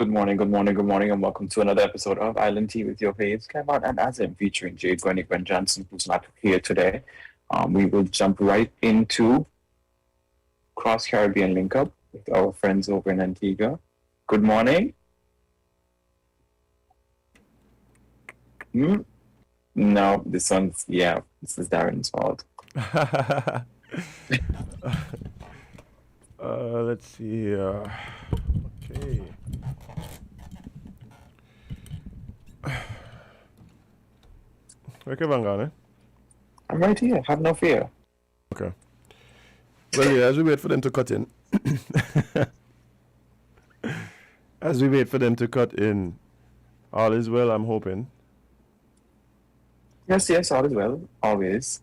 good morning, and welcome to another episode of Island Tea with your faves, Kevon and Azem, featuring Jade, Gwen Johnson, who's not here today. We will jump right into Cross Caribbean Link Up with our friends over in Antigua. Good morning. No, this is Darren's fault. Let's see. Okay. Where Kevon gone, eh? I'm right here. Have no fear. Okay. Well, yeah, as we wait for them to cut in. All is well, I'm hoping. Yes, all is well, always.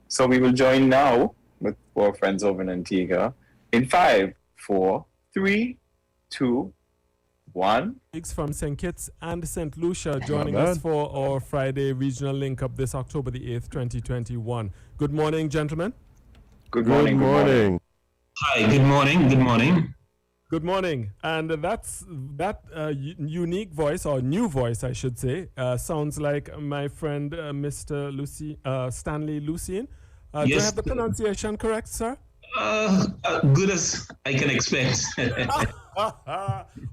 So we will join now with our friends over in Antigua in 5, 4, 3, 2, 1. From St Kitts and St Lucia joining us for our Friday regional link up this October the 8th, 2021. Good morning, gentlemen. Good morning. Hi, good morning. Good morning. And that unique voice, or new voice, I should say, sounds like my friend Mr. Stanley Lucian. Yes. Do I have the pronunciation correct, sir? Good as I can expect.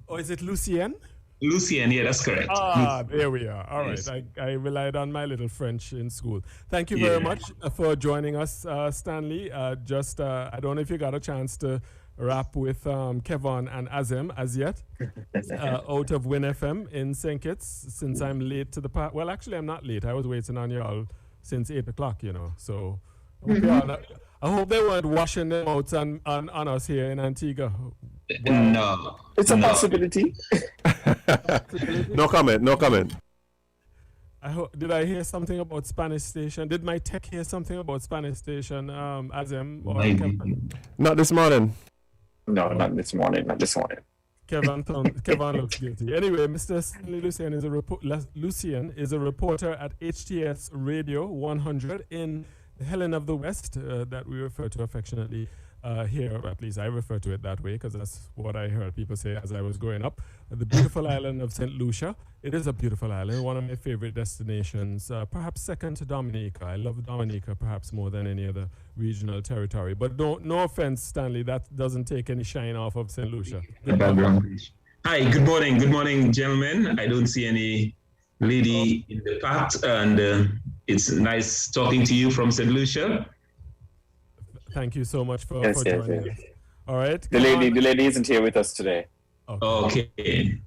Or is it Lucien? Lucien, yeah, that's correct. There we are. All Yes. right. I relied on my little French in school. Thank you very much for joining us, Stanley. I don't know if you got a chance to rap with Kevon and Azem as yet, out of Win FM in St. Kitts, since I'm late to the part. Well, actually, I'm not late. I was waiting on you all since 8 o'clock, So I hope they weren't washing them out on us here in Antigua. No. It's a possibility. No comment. Did I hear something about Spanish Station? Did my tech hear something about Spanish Station, Azem? Or Kevon? Not this morning. No, not this morning. Kevon looks guilty. Anyway, Mr. Stanley Lucian is a reporter at HTS Radio 100 in Helen of the West, that we refer to affectionately here, or at least I refer to it that way, because that's what I heard people say as I was growing up. The beautiful island of St. Lucia. It is a beautiful island, one of my favorite destinations, perhaps second to Dominica. I love Dominica perhaps more than any other regional territory. But no offense, Stanley, that doesn't take any shine off of St. Lucia. Hi, good morning, gentlemen. I don't see any lady in the path, and it's nice talking to you from St. Lucia. Thank you so much for joining us. All right. The lady isn't here with us today. Okay.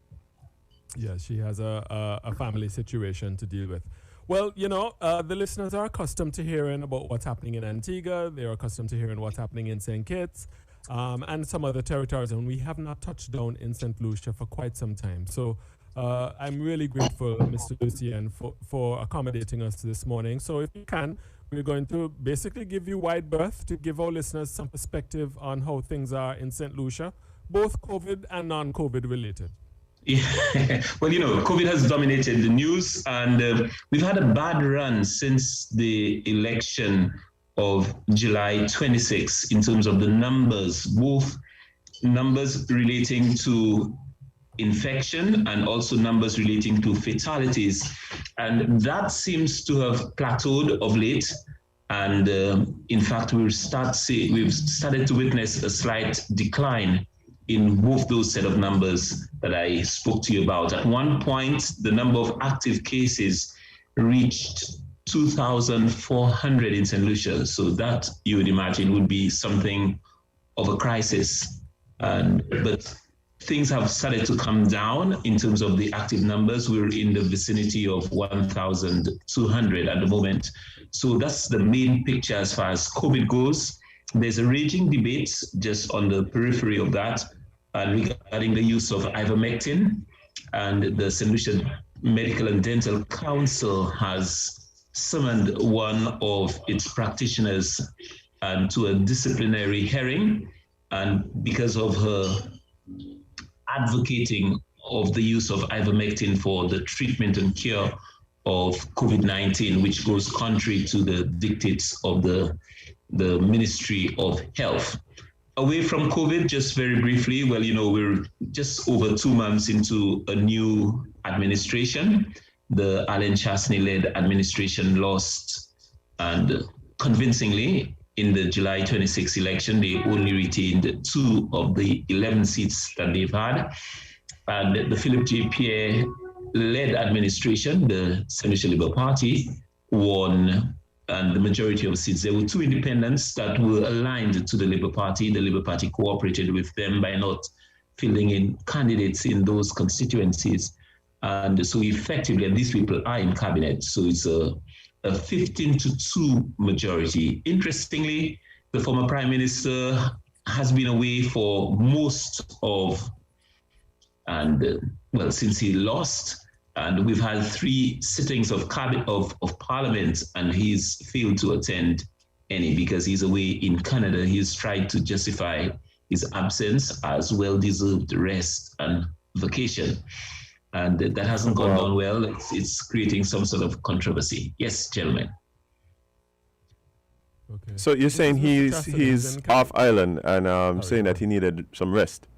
Yeah, she has a family situation to deal with. Well, the listeners are accustomed to hearing about what's happening in Antigua. They're accustomed to hearing what's happening in St. Kitts and some other territories. And we have not touched down in St. Lucia for quite some time. So I'm really grateful, Mr. Lucien, for accommodating us this morning. So if you can, we're going to basically give you wide berth to give our listeners some perspective on how things are in St. Lucia, both COVID and non-COVID related. Yeah. Well, COVID has dominated the news, and we've had a bad run since the election of July 26 in terms of the numbers, both numbers relating to infection and also numbers relating to fatalities. And that seems to have plateaued of late. And in fact, we've started to witness a slight decline in both those set of numbers that I spoke to you about. At one point, the number of active cases reached 2,400 in St. Lucia. So that, you would imagine, would be something of a crisis. But things have started to come down in terms of the active numbers. We're in the vicinity of 1,200 at the moment. So that's the main picture as far as COVID goes. There's a raging debate just on the periphery of that regarding the use of ivermectin, and the St. Lucia Medical and Dental Council has summoned one of its practitioners to a disciplinary hearing, and because of her advocating of the use of ivermectin for the treatment and cure of COVID-19, which goes contrary to the dictates of the Ministry of Health. away from COVID, just very briefly, well, we're just over 2 months into a new administration. The Alan Chastney-led administration lost, and convincingly, in the July 26 election, they only retained 2 of the 11 seats that they've had. And the Philip J. Pierre-led administration, the St Lucia Labour Party, won and the majority of seats. There were 2 independents that were aligned to the Labour Party. The Labour Party cooperated with them by not filling in candidates in those constituencies. And so effectively, and these people are in cabinet. So it's a 15-2 majority. Interestingly, the former Prime Minister has been away for most of, since he lost. And we've had 3 sittings of Parliament, and he's failed to attend any because he's away in Canada. He's tried to justify his absence as well-deserved rest and vacation. And that hasn't gone down well. It's creating some sort of controversy. Yes, gentlemen. Okay. So you're saying he's off island and saying that he needed some rest?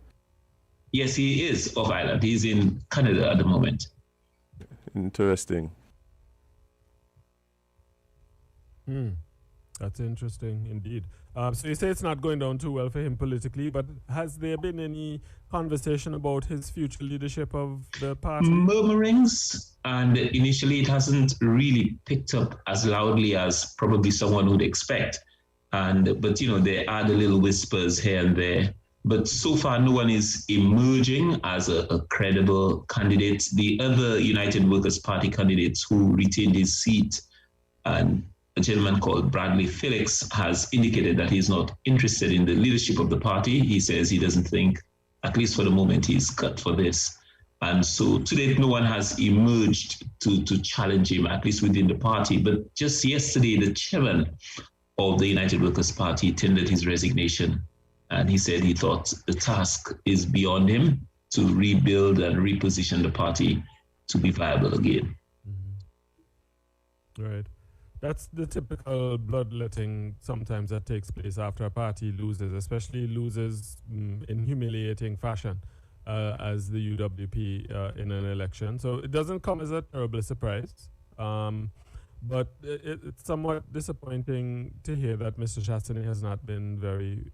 Yes, he is off island. He's in Canada at the moment. Interesting. That's interesting indeed. So you say it's not going down too well for him politically, but has there been any conversation about his future leadership of the party? Murmurings, and initially it hasn't really picked up as loudly as probably someone would expect. But there are the little whispers here and there. But so far, no one is emerging as a credible candidate. The other United Workers' Party candidates who retained his seat, and a gentleman called Bradley Felix, has indicated that he's not interested in the leadership of the party. He says he doesn't think, at least for the moment, he's cut for this. And so to date, no one has emerged to challenge him, at least within the party. But just yesterday, the chairman of the United Workers' Party tendered his resignation. And he said he thought the task is beyond him to rebuild and reposition the party to be viable again. Right. That's the typical bloodletting sometimes that takes place after a party loses, especially loses in humiliating fashion as the UWP in an election. So it doesn't come as a terrible surprise. But it's somewhat disappointing to hear that Mr. Chastney has not been very,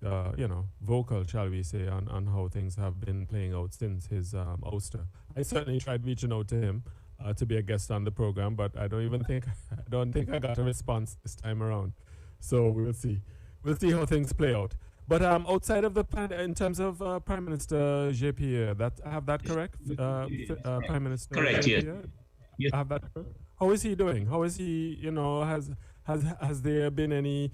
vocal, shall we say, on how things have been playing out since his ouster. I certainly tried reaching out to him to be a guest on the program, but I don't think I got a response this time around. So we'll see. We'll see how things play out. But outside of the plan, in terms of Prime Minister JP, I have that correct? Prime Minister. Correct. Yes. Yes. I have that correct. How is he doing? How is he, has there been any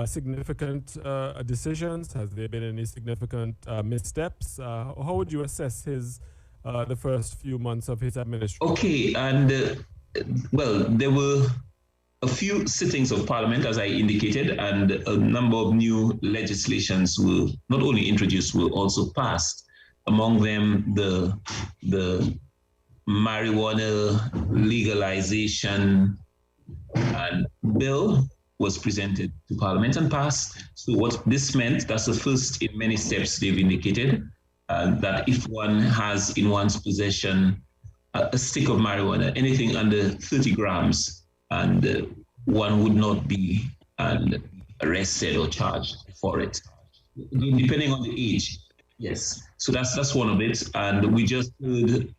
significant decisions? Has there been any significant missteps? How would you assess the first few months of his administration? Okay, and there were a few sittings of Parliament, as I indicated, and a number of new legislations were not only introduced, were also passed. Among them, the marijuana legalization and bill was presented to Parliament and passed. So what this meant, that's the first in many steps they've indicated, that if one has in one's possession a stick of marijuana, anything under 30 grams, and one would not be arrested or charged for it, depending on the age. Yes, so that's one of it. And we just heard,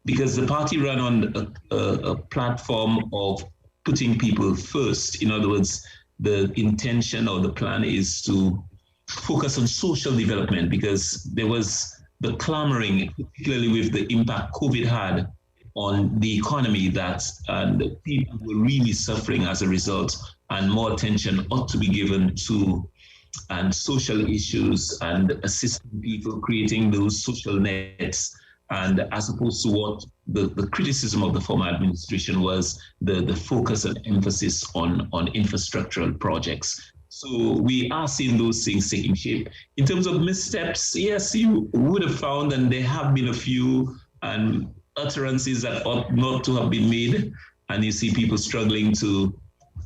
because the party ran on a platform of putting people first. In other words, the intention or the plan is to focus on social development, because there was the clamoring, particularly with the impact COVID had on the economy, that the people were really suffering as a result, and more attention ought to be given to social issues and assisting people, creating those social nets. And as opposed to what the criticism of the former administration was, the focus and emphasis on infrastructural projects. So we are seeing those things taking shape. In terms of missteps, yes, you would have found, and there have been a few utterances that ought not to have been made, and you see people struggling to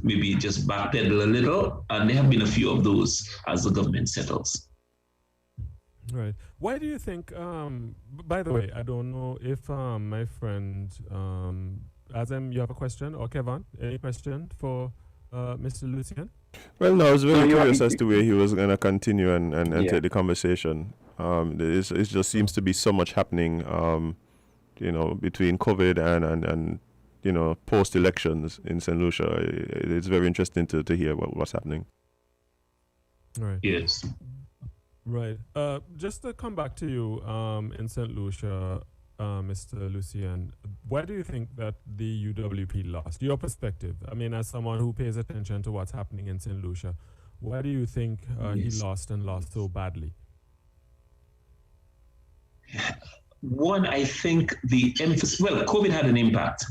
maybe just backpedal a little, and there have been a few of those as the government settles. Right. Why do you think, by the way, I don't know if my friend Azem, you have a question, or Kevon, any question for Mr. Lucian? Well, no, I was No, very you are. curious as to where he was going to continue and Yeah. take the conversation. It just seems to be so much happening, between COVID and post-elections in St. Lucia. It's very interesting to hear what's happening. Right. Yes. Right. Just to come back to you in St. Lucia, Mr. Lucian, why do you think that the UWP lost? Your perspective. I mean, as someone who pays attention to what's happening in St. Lucia, why do you think he lost so badly? One, I think the emphasis, well, COVID had an impact.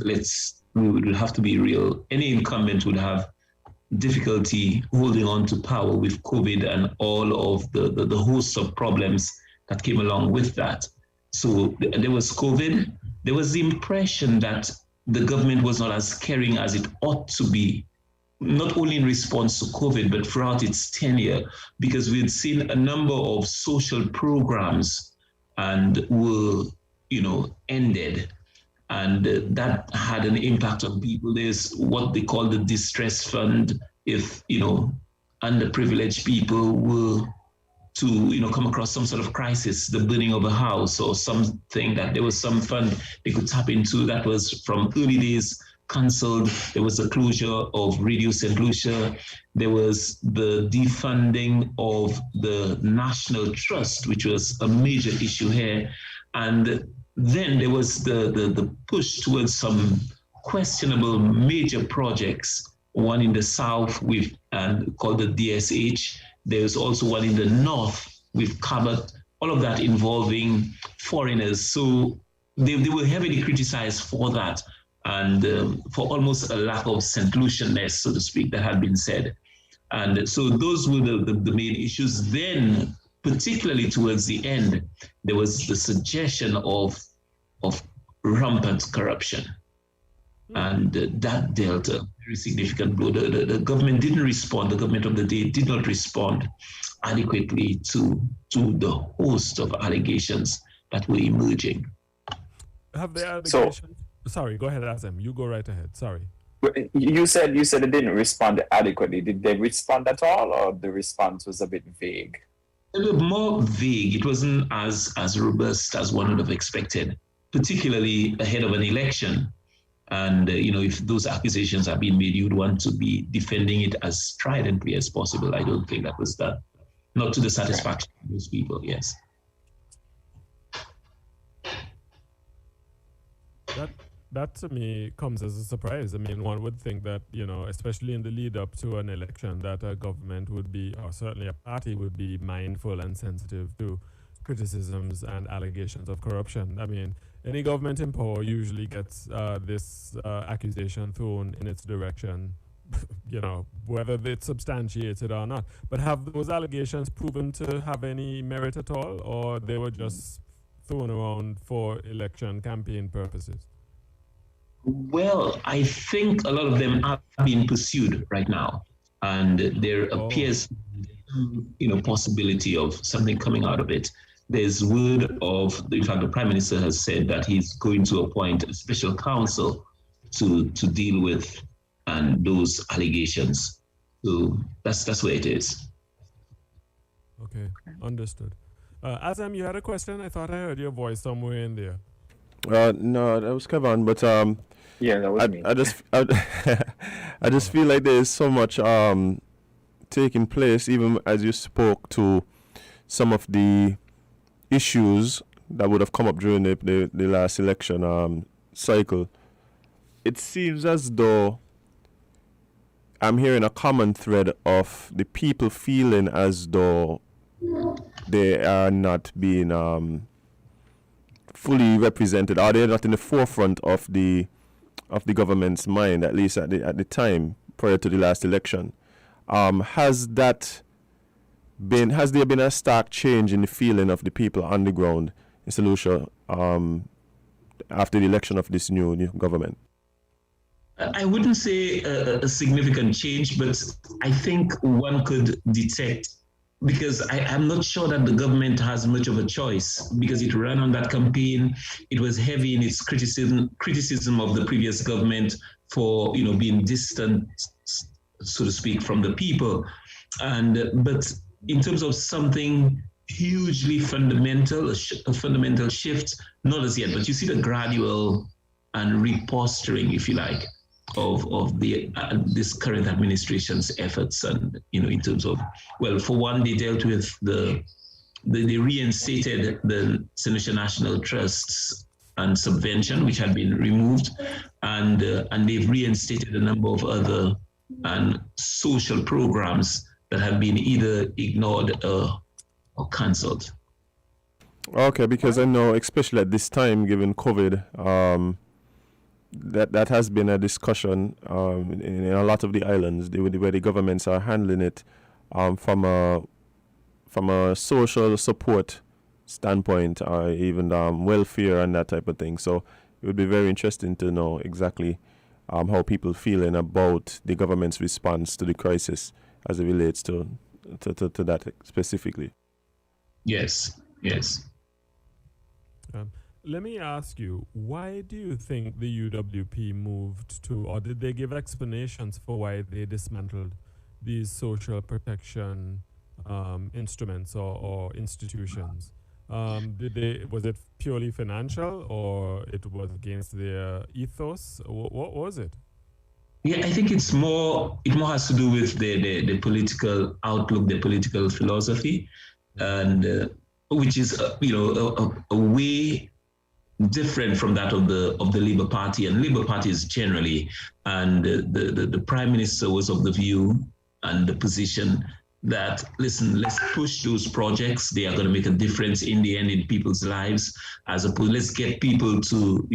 We would have to be real. Any incumbent would have difficulty holding on to power with COVID and all of the host of problems that came along with that. So there was COVID. There was the impression that the government was not as caring as it ought to be, not only in response to COVID, but throughout its tenure, because we had seen a number of social programs and were, ended. And that had an impact on people. There's what they call the distress fund. If, underprivileged people were to, come across some sort of crisis, the burning of a house or something, that there was some fund they could tap into that was from early days cancelled. There was the closure of Radio St. Lucia. There was the defunding of the National Trust, which was a major issue here. And then there was the push towards some questionable major projects, one in the south called the DSH. There's also one in the north with Cabot, all of that involving foreigners. So they were heavily criticized for that and for almost a lack of St. Lucianness, so to speak, that had been said. And so those were the main issues. Then, particularly towards the end, there was the suggestion of rampant corruption. And that dealt a very significant blow. The government didn't respond. The government of the day did not respond adequately to the host of allegations that were emerging. Have the allegations? Sorry, go ahead, Azem. You go right ahead. Sorry. You said it didn't respond adequately. Did they respond at all, or the response was a bit vague? It was more vague. It wasn't as robust as one would have expected, particularly ahead of an election. And, if those accusations are being made, you'd want to be defending it as stridently as possible. I don't think that was done. Not to the satisfaction of those people, yes. That to me comes as a surprise. I mean, one would think that, especially in the lead up to an election, that a government would be, or certainly a party would be mindful and sensitive to criticisms and allegations of corruption. I mean, any government in power usually gets this accusation thrown in its direction, whether it's substantiated or not. But have those allegations proven to have any merit at all, or they were just thrown around for election campaign purposes? Well, I think a lot of them are being pursued right now, and there appears, possibility of something coming out of it. There's word of, in fact, the Prime Minister has said that he's going to appoint a special counsel to deal with those allegations. So that's where it is. Okay, understood. Azem, you had a question? I thought I heard your voice somewhere in there. No, that was Kevon, but yeah, that was me. I just feel like there is so much taking place, even as you spoke to some of the issues that would have come up during the last election cycle. It seems as though I'm hearing a common thread of the people feeling as though they are not being fully represented, or they're not in the forefront of the government's mind, at least at the time prior to the last election. Has there been a stark change in the feeling of the people on the ground in St. Lucia after the election of this new government? I wouldn't say a significant change, but I think one could detect because I'm not sure that the government has much of a choice, because it ran on that campaign. It was heavy in its criticism of the previous government for, being distant, so to speak, from the people. But in terms of something hugely fundamental, a fundamental shift, not as yet, but you see the gradual and reposturing, if you like, of the this current administration's efforts. And in terms of, well, for one, they dealt with they reinstated the St Lucia National Trusts and subvention, which had been removed, and they've reinstated a number of other social programs that have been either ignored or cancelled. Okay, because I know, especially at this time, given COVID, that has been a discussion in a lot of the islands, where the governments are handling it from a social support standpoint, or even welfare and that type of thing. So it would be very interesting to know exactly how people feeling about the government's response to the crisis as it relates to that specifically. Yes. Let me ask you, why do you think the UWP moved to, or did they give explanations for why they dismantled these social protection instruments or institutions? Was it purely financial, or it was against their ethos? What was it? Yeah, I think it more has to do with the political outlook, the political philosophy, and which is a way different from that of the Labour Party and Labour parties generally. And the Prime Minister was of the view and the position that, listen, let's push those projects. They are going to make a difference in the end in people's lives, as opposed, let's get people to,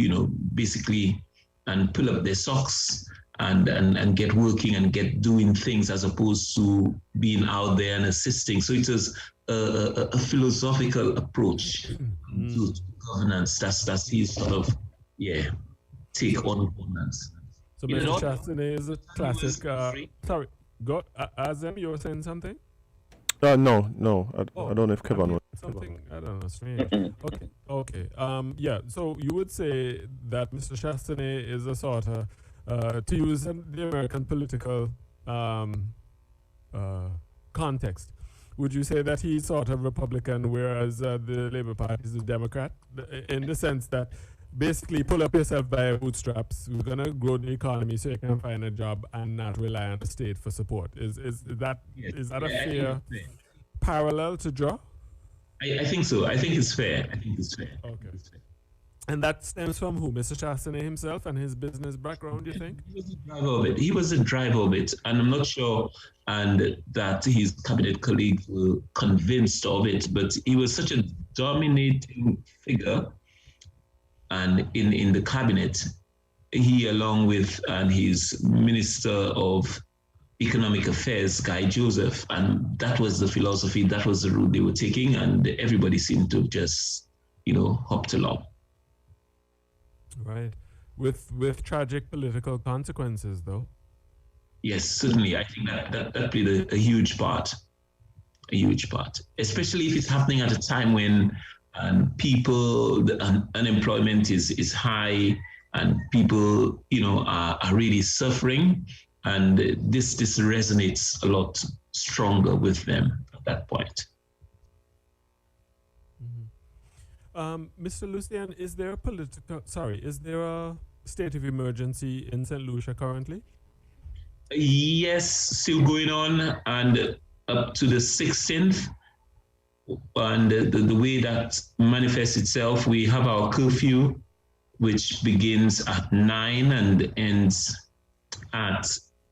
basically, and pull up their socks and get working and get doing things, as opposed to being out there and assisting. So it was a philosophical approach to governance. That's his sort of, take on governance. So Mr. Chastity is a classic. Sorry, go. Azem, you were saying something? No. I don't know if Kevon was. Something, I don't know, strange. Okay. So you would say that Mr. Chastity is a sort of, to use the American political context, would you say that he's sort of Republican, whereas the Labour Party is a Democrat, in the sense that basically pull up yourself by your bootstraps, we're going to grow the economy so you can find a job and not rely on the state for support? Is that a fair parallel to draw? I think so. I think it's fair. Okay. And that stems from who? Mr. Chastity himself and his business background, you think? He was the driver of it. And I'm not sure that his cabinet colleagues were convinced of it, but he was such a dominating figure and in the cabinet. He, along with his Minister of Economic Affairs, Guy Joseph, and that was the philosophy, that was the route they were taking, and everybody seemed to just, hopped along. Right. With tragic political consequences, though. Yes, certainly. I think that played a huge part. Especially if it's happening at a time when the unemployment is high and people, are really suffering. And this resonates a lot stronger with them at that point. Mr. Lucian, is there a state of emergency in St. Lucia currently? Yes, still going on, and up to the 16th. And the way that manifests itself, we have our curfew, which begins at 9 and ends at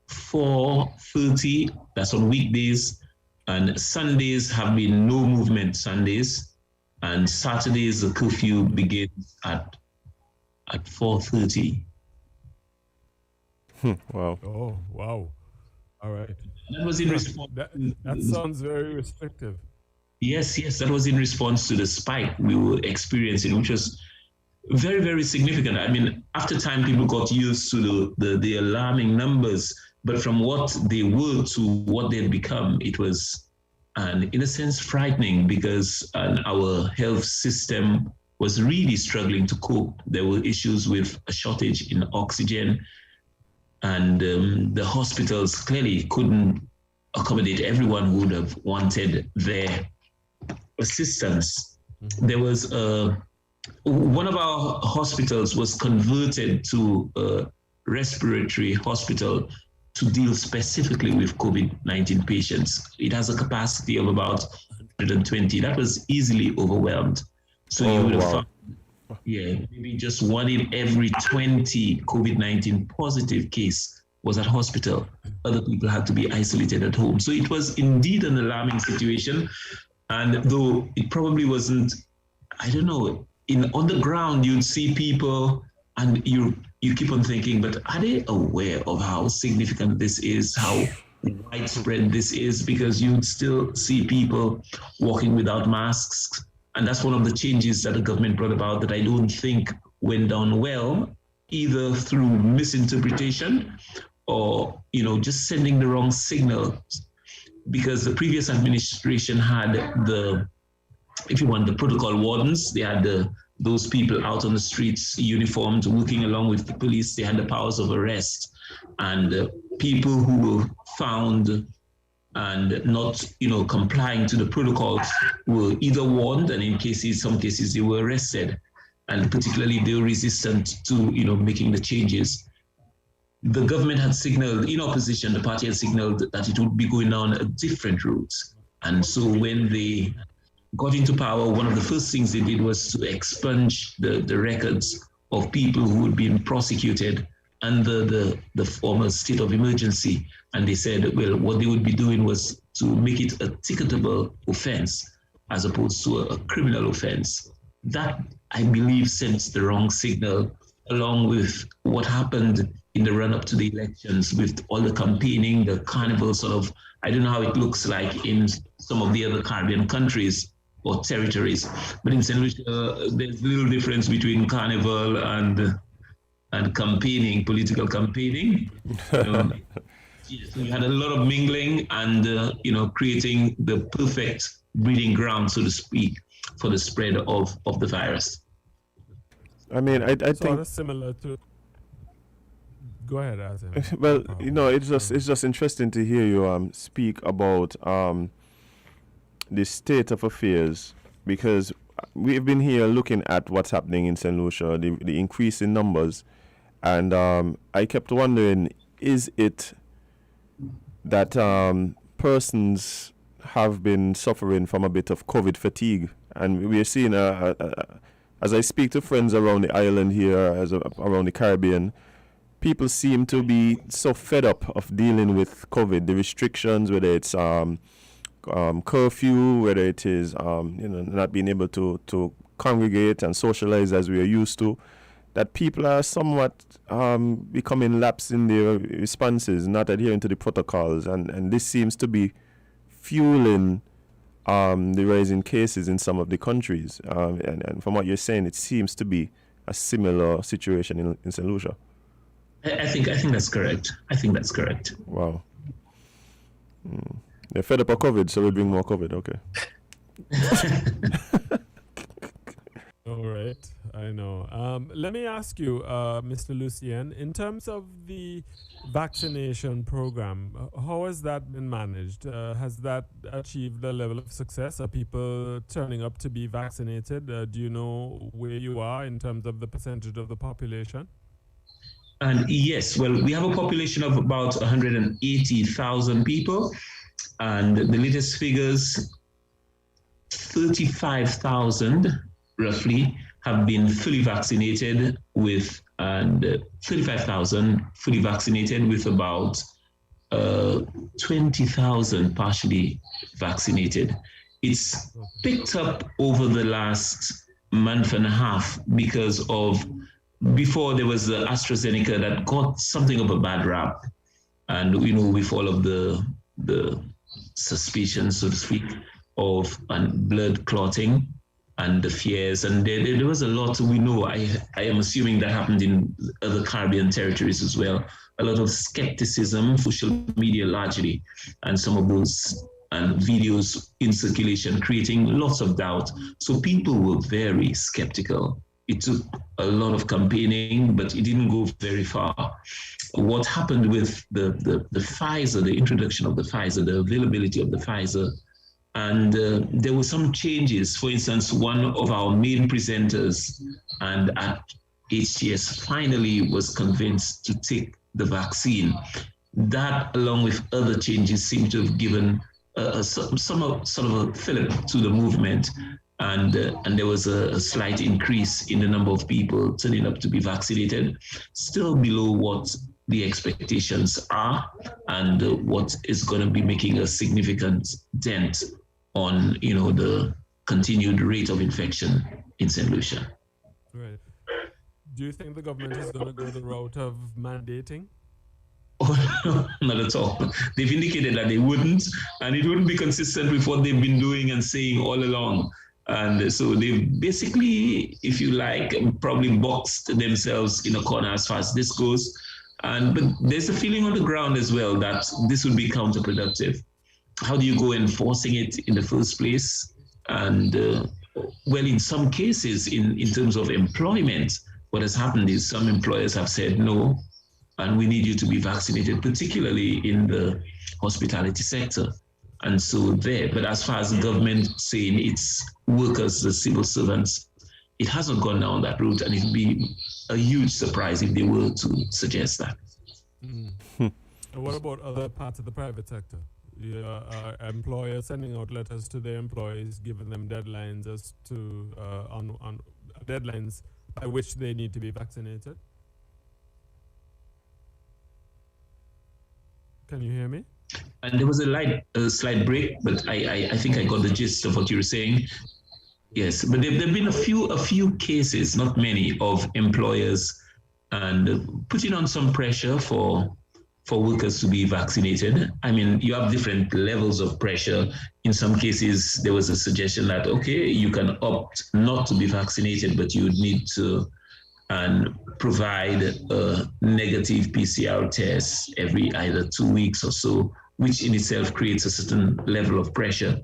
4:30. That's on weekdays. And Sundays have been no movement Sundays. And Saturdays, the curfew begins at 4:30. Wow. Oh, wow. All right. That was in response. That sounds very restrictive. Yes, that was in response to the spike we were experiencing, which was very, very significant. I mean, after time, people got used to the alarming numbers, but from what they were to what they had become, it was and in a sense frightening, because our health system was really struggling to cope. There were issues with a shortage in oxygen, and the hospitals clearly couldn't accommodate everyone who would have wanted their assistance. There was one of our hospitals was converted to a respiratory hospital to deal specifically with COVID-19 patients. It has a capacity of about 120. That was easily overwhelmed. So you would have found, maybe just 1 in every 20 COVID-19 positive case was at hospital. Other people had to be isolated at home. So it was indeed an alarming situation. And though it probably wasn't, I don't know, on the ground, you'd see people and you keep on thinking, but are they aware of how significant this is, how widespread this is? Because you'd still see people walking without masks. And that's one of the changes that the government brought about that I don't think went down well, either through misinterpretation or, just sending the wrong signal. Because the previous administration had the protocol wardens. They had those people out on the streets, uniformed, working along with the police. They had the powers of arrest. And people who were found and not, complying to the protocols were either warned, and in some cases they were arrested. And particularly they were resistant to, making the changes. The government had signaled, in opposition, the party had signaled that it would be going down a different route. And so when they got into power, one of the first things they did was to expunge the records of people who had been prosecuted under the former state of emergency. And they said, well, what they would be doing was to make it a ticketable offense as opposed to a criminal offense. That, I believe, sends the wrong signal, along with what happened in the run-up to the elections with all the campaigning, the carnival sort of, I don't know how it looks like in some of the other Caribbean countries or territories, but in St Lucia, there's little difference between carnival and campaigning, political campaigning. So we had a lot of mingling and, creating the perfect breeding ground, so to speak, for the spread of the virus. I mean, I think sort of similar to. Go ahead, Azem. Well, it's just interesting to hear you speak about the state of affairs, because we've been here looking at what's happening in St Lucia, the increase in numbers, and I kept wondering, is it that persons have been suffering from a bit of COVID fatigue? And we are seeing, as I speak to friends around the island here, around the Caribbean, people seem to be so fed up of dealing with COVID, the restrictions, whether it's curfew, whether it is not being able to congregate and socialize as we are used to, that people are somewhat becoming lax in their responses, not adhering to the protocols, and this seems to be fueling the rise in cases in some of the countries. And from what you're saying, it seems to be a similar situation in St Lucia. I think that's correct. I think that's correct. Wow. They're fed up of COVID, so we'll bring more COVID. Okay. All right. I know. Let me ask you, Mr. Lucien, in terms of the vaccination program, how has that been managed? Has that achieved the level of success? Are people turning up to be vaccinated? Do you know where you are in terms of the percentage of the population? And yes, well, we have a population of about 180,000 people, and the latest figures, 35,000 roughly have been fully vaccinated with, and 35,000 fully vaccinated with about 20,000 partially vaccinated. It's picked up over the last month and a half because of, before there was the AstraZeneca that got something of a bad rap, and with all of the suspicions, so to speak, of blood clotting and the fears, and there was a lot. We know, I am assuming that happened in other Caribbean territories as well. A lot of skepticism, social media largely, and some of those and videos in circulation, creating lots of doubt. So people were very skeptical. It took a lot of campaigning, but it didn't go very far. What happened with the Pfizer, the introduction of the Pfizer, the availability of the Pfizer, and there were some changes. For instance, one of our main presenters and at HTS finally was convinced to take the vaccine. That, along with other changes, seemed to have given sort of a fillip to the movement, and there was a slight increase in the number of people turning up to be vaccinated, still below what the expectations are, and what is going to be making a significant dent on the continued rate of infection in St. Lucia. Right. Do you think the government is going to go the route of mandating? Oh, not at all. They've indicated that they wouldn't, and it wouldn't be consistent with what they've been doing and saying all along. And so they've basically, if you like, probably boxed themselves in a corner as far as this goes. But there's a feeling on the ground as well that this would be counterproductive. How do you go enforcing it in the first place? And well, in some cases, in terms of employment, what has happened is some employers have said no, and we need you to be vaccinated, particularly in the hospitality sector. And so there, but as far as the government saying it's workers, the civil servants, it hasn't gone down that route, and it would be a huge surprise if they were to suggest that. And what about other parts of the private sector? Are employers sending out letters to their employees, giving them deadlines as to on deadlines by which they need to be vaccinated? Can you hear me? And there was a slight break, but I think I got the gist of what you were saying. Yes, but there've been a few cases, not many, of employers and putting on some pressure for workers to be vaccinated. I mean, you have different levels of pressure. In some cases, there was a suggestion that, okay, you can opt not to be vaccinated, but you would need to provide a negative PCR test every either 2 weeks or so, which in itself creates a certain level of pressure.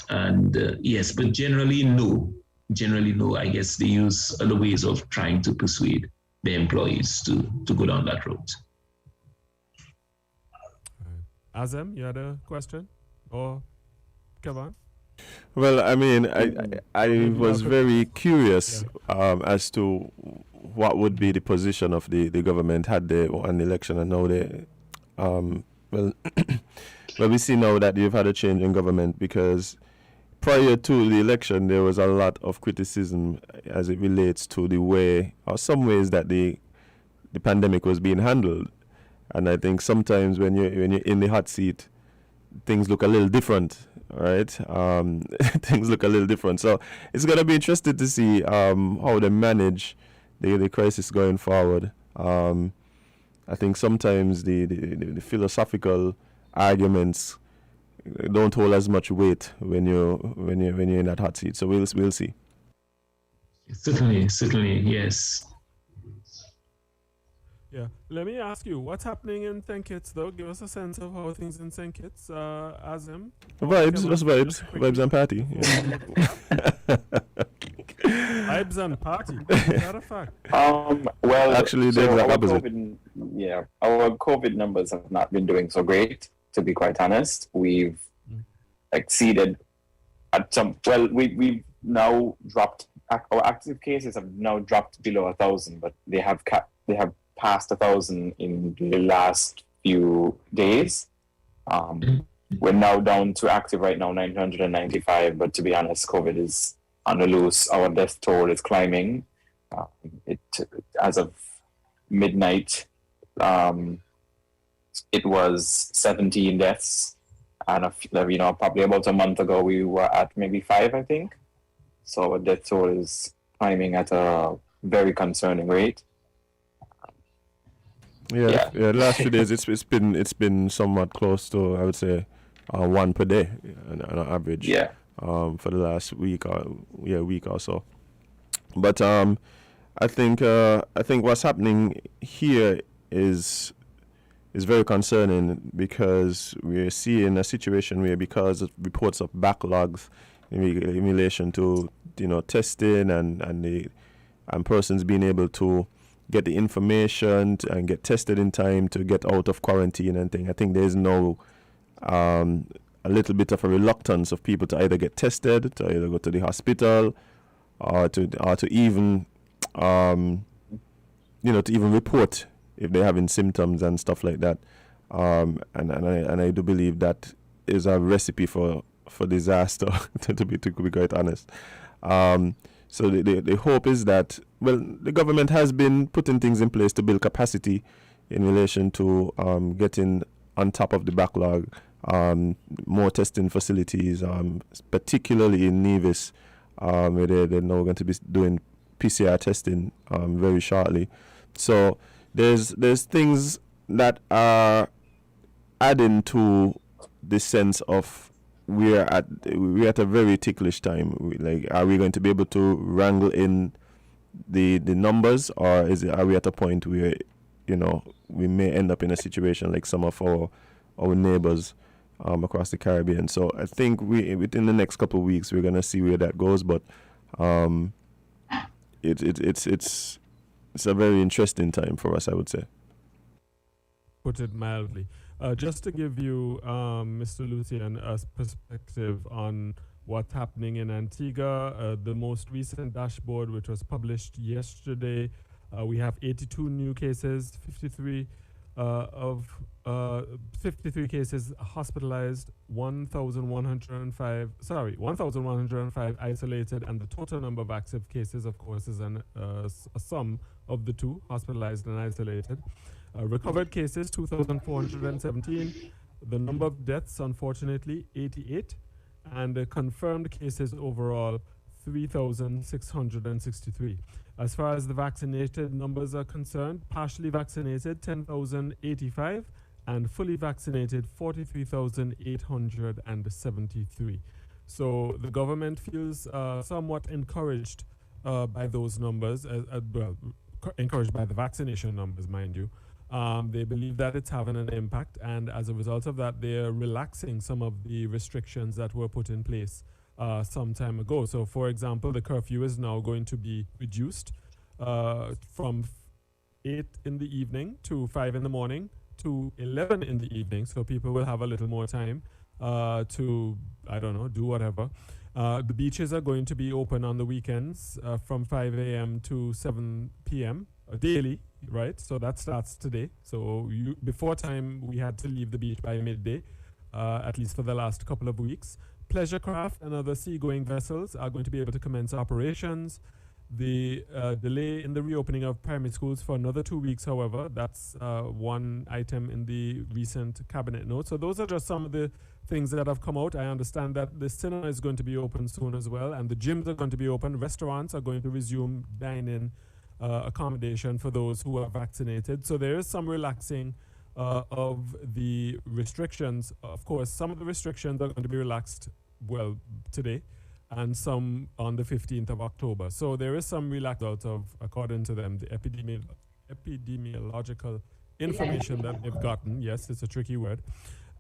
And yes, but generally no. I guess they use other ways of trying to persuade their employees to go down that route. Azem, you had a question? Or Kevon? Well, I mean, I was very curious as to what would be the position of the government had they won the election, and now they, well, we see now that you've had a change in government, because prior to the election there was a lot of criticism as it relates to the way, or some ways, that the pandemic was being handled. And I think sometimes when you're in the hot seat, things look a little different, right? Things look a little different. So it's going to be interesting to see how they manage the crisis going forward. I think sometimes the philosophical arguments don't hold as much weight when you're in that hot seat. So we'll see. Certainly, yes. Yeah. Let me ask you, what's happening in St. Kitts, though? Give us a sense of how things in St. Kitts, Azem. Vibes, just vibes and party. Yeah. Vibes and party. Is that a fact? Well, actually, the exact opposite. Our COVID numbers have not been doing so great, to be quite honest. We've exceeded at some. Well, we've now dropped. Our active cases have now dropped below 1,000, but they have past 1,000 in the last few days. We're now down to active right now 995, but to be honest, COVID is on the loose. Our death toll is climbing. As of midnight, it was 17 deaths, and probably about a month ago we were at maybe 5, I think. So our death toll is climbing at a very concerning rate. Yeah. The last few days it's been somewhat close to, I would say, 1 per day on average. Yeah. For the last week or so. But I think what's happening here is is very concerning, because we're seeing a situation where, because of reports of backlogs in relation to testing and persons being able to get the information and get tested in time to get out of quarantine and thing. I think there's now a little bit of a reluctance of people to either get tested, to either go to the hospital, or to even to even report if they're having symptoms and stuff like that. And I do believe that is a recipe for disaster, to be quite honest. So the hope is that, well, the government has been putting things in place to build capacity in relation to getting on top of the backlog, more testing facilities, particularly in Nevis, where they're now going to be doing PCR testing very shortly. So there's things that are adding to the sense of we're at a very ticklish time. Are we going to be able to wrangle in the numbers, or are we at a point where we may end up in a situation like some of our neighbors across the Caribbean? So I think within the next couple of weeks we're gonna see where that goes. But it's a very interesting time for us, I would say. Put it mildly. Just to give you, Mr. Lucian, a perspective on what's happening in Antigua, the most recent dashboard, which was published yesterday, we have 82 new cases, 53 cases hospitalized, 1,105 isolated, and the total number of active cases, of course, is a sum of the two, hospitalized and isolated. Recovered cases, 2,417. The number of deaths, unfortunately, 88. And confirmed cases overall, 3,663. As far as the vaccinated numbers are concerned, partially vaccinated, 10,085. And fully vaccinated, 43,873. So the government feels somewhat encouraged by those numbers, encouraged by the vaccination numbers, mind you. They believe that it's having an impact, and as a result of that, they're relaxing some of the restrictions that were put in place some time ago. So, for example, the curfew is now going to be reduced from 8 in the evening to 5 in the morning to 11 in the evening. So people will have a little more time to, do whatever. The beaches are going to be open on the weekends from 5 a.m. to 7 p.m. Daily, right? So that starts today. So before time, we had to leave the beach by midday, at least for the last couple of weeks. Pleasure craft and other seagoing vessels are going to be able to commence operations. The delay in the reopening of primary schools for another 2 weeks, however, that's one item in the recent cabinet note. So those are just some of the things that have come out. I understand that the cinema is going to be open soon as well, and the gyms are going to be open. Restaurants are going to resume dine-in accommodation for those who are vaccinated. So there is some relaxing of the restrictions. Of course, some of the restrictions are going to be relaxed, today, and some on the 15th of October. So there is some relax out of, according to them, the epidemiological information that they've gotten. Yes, it's a tricky word.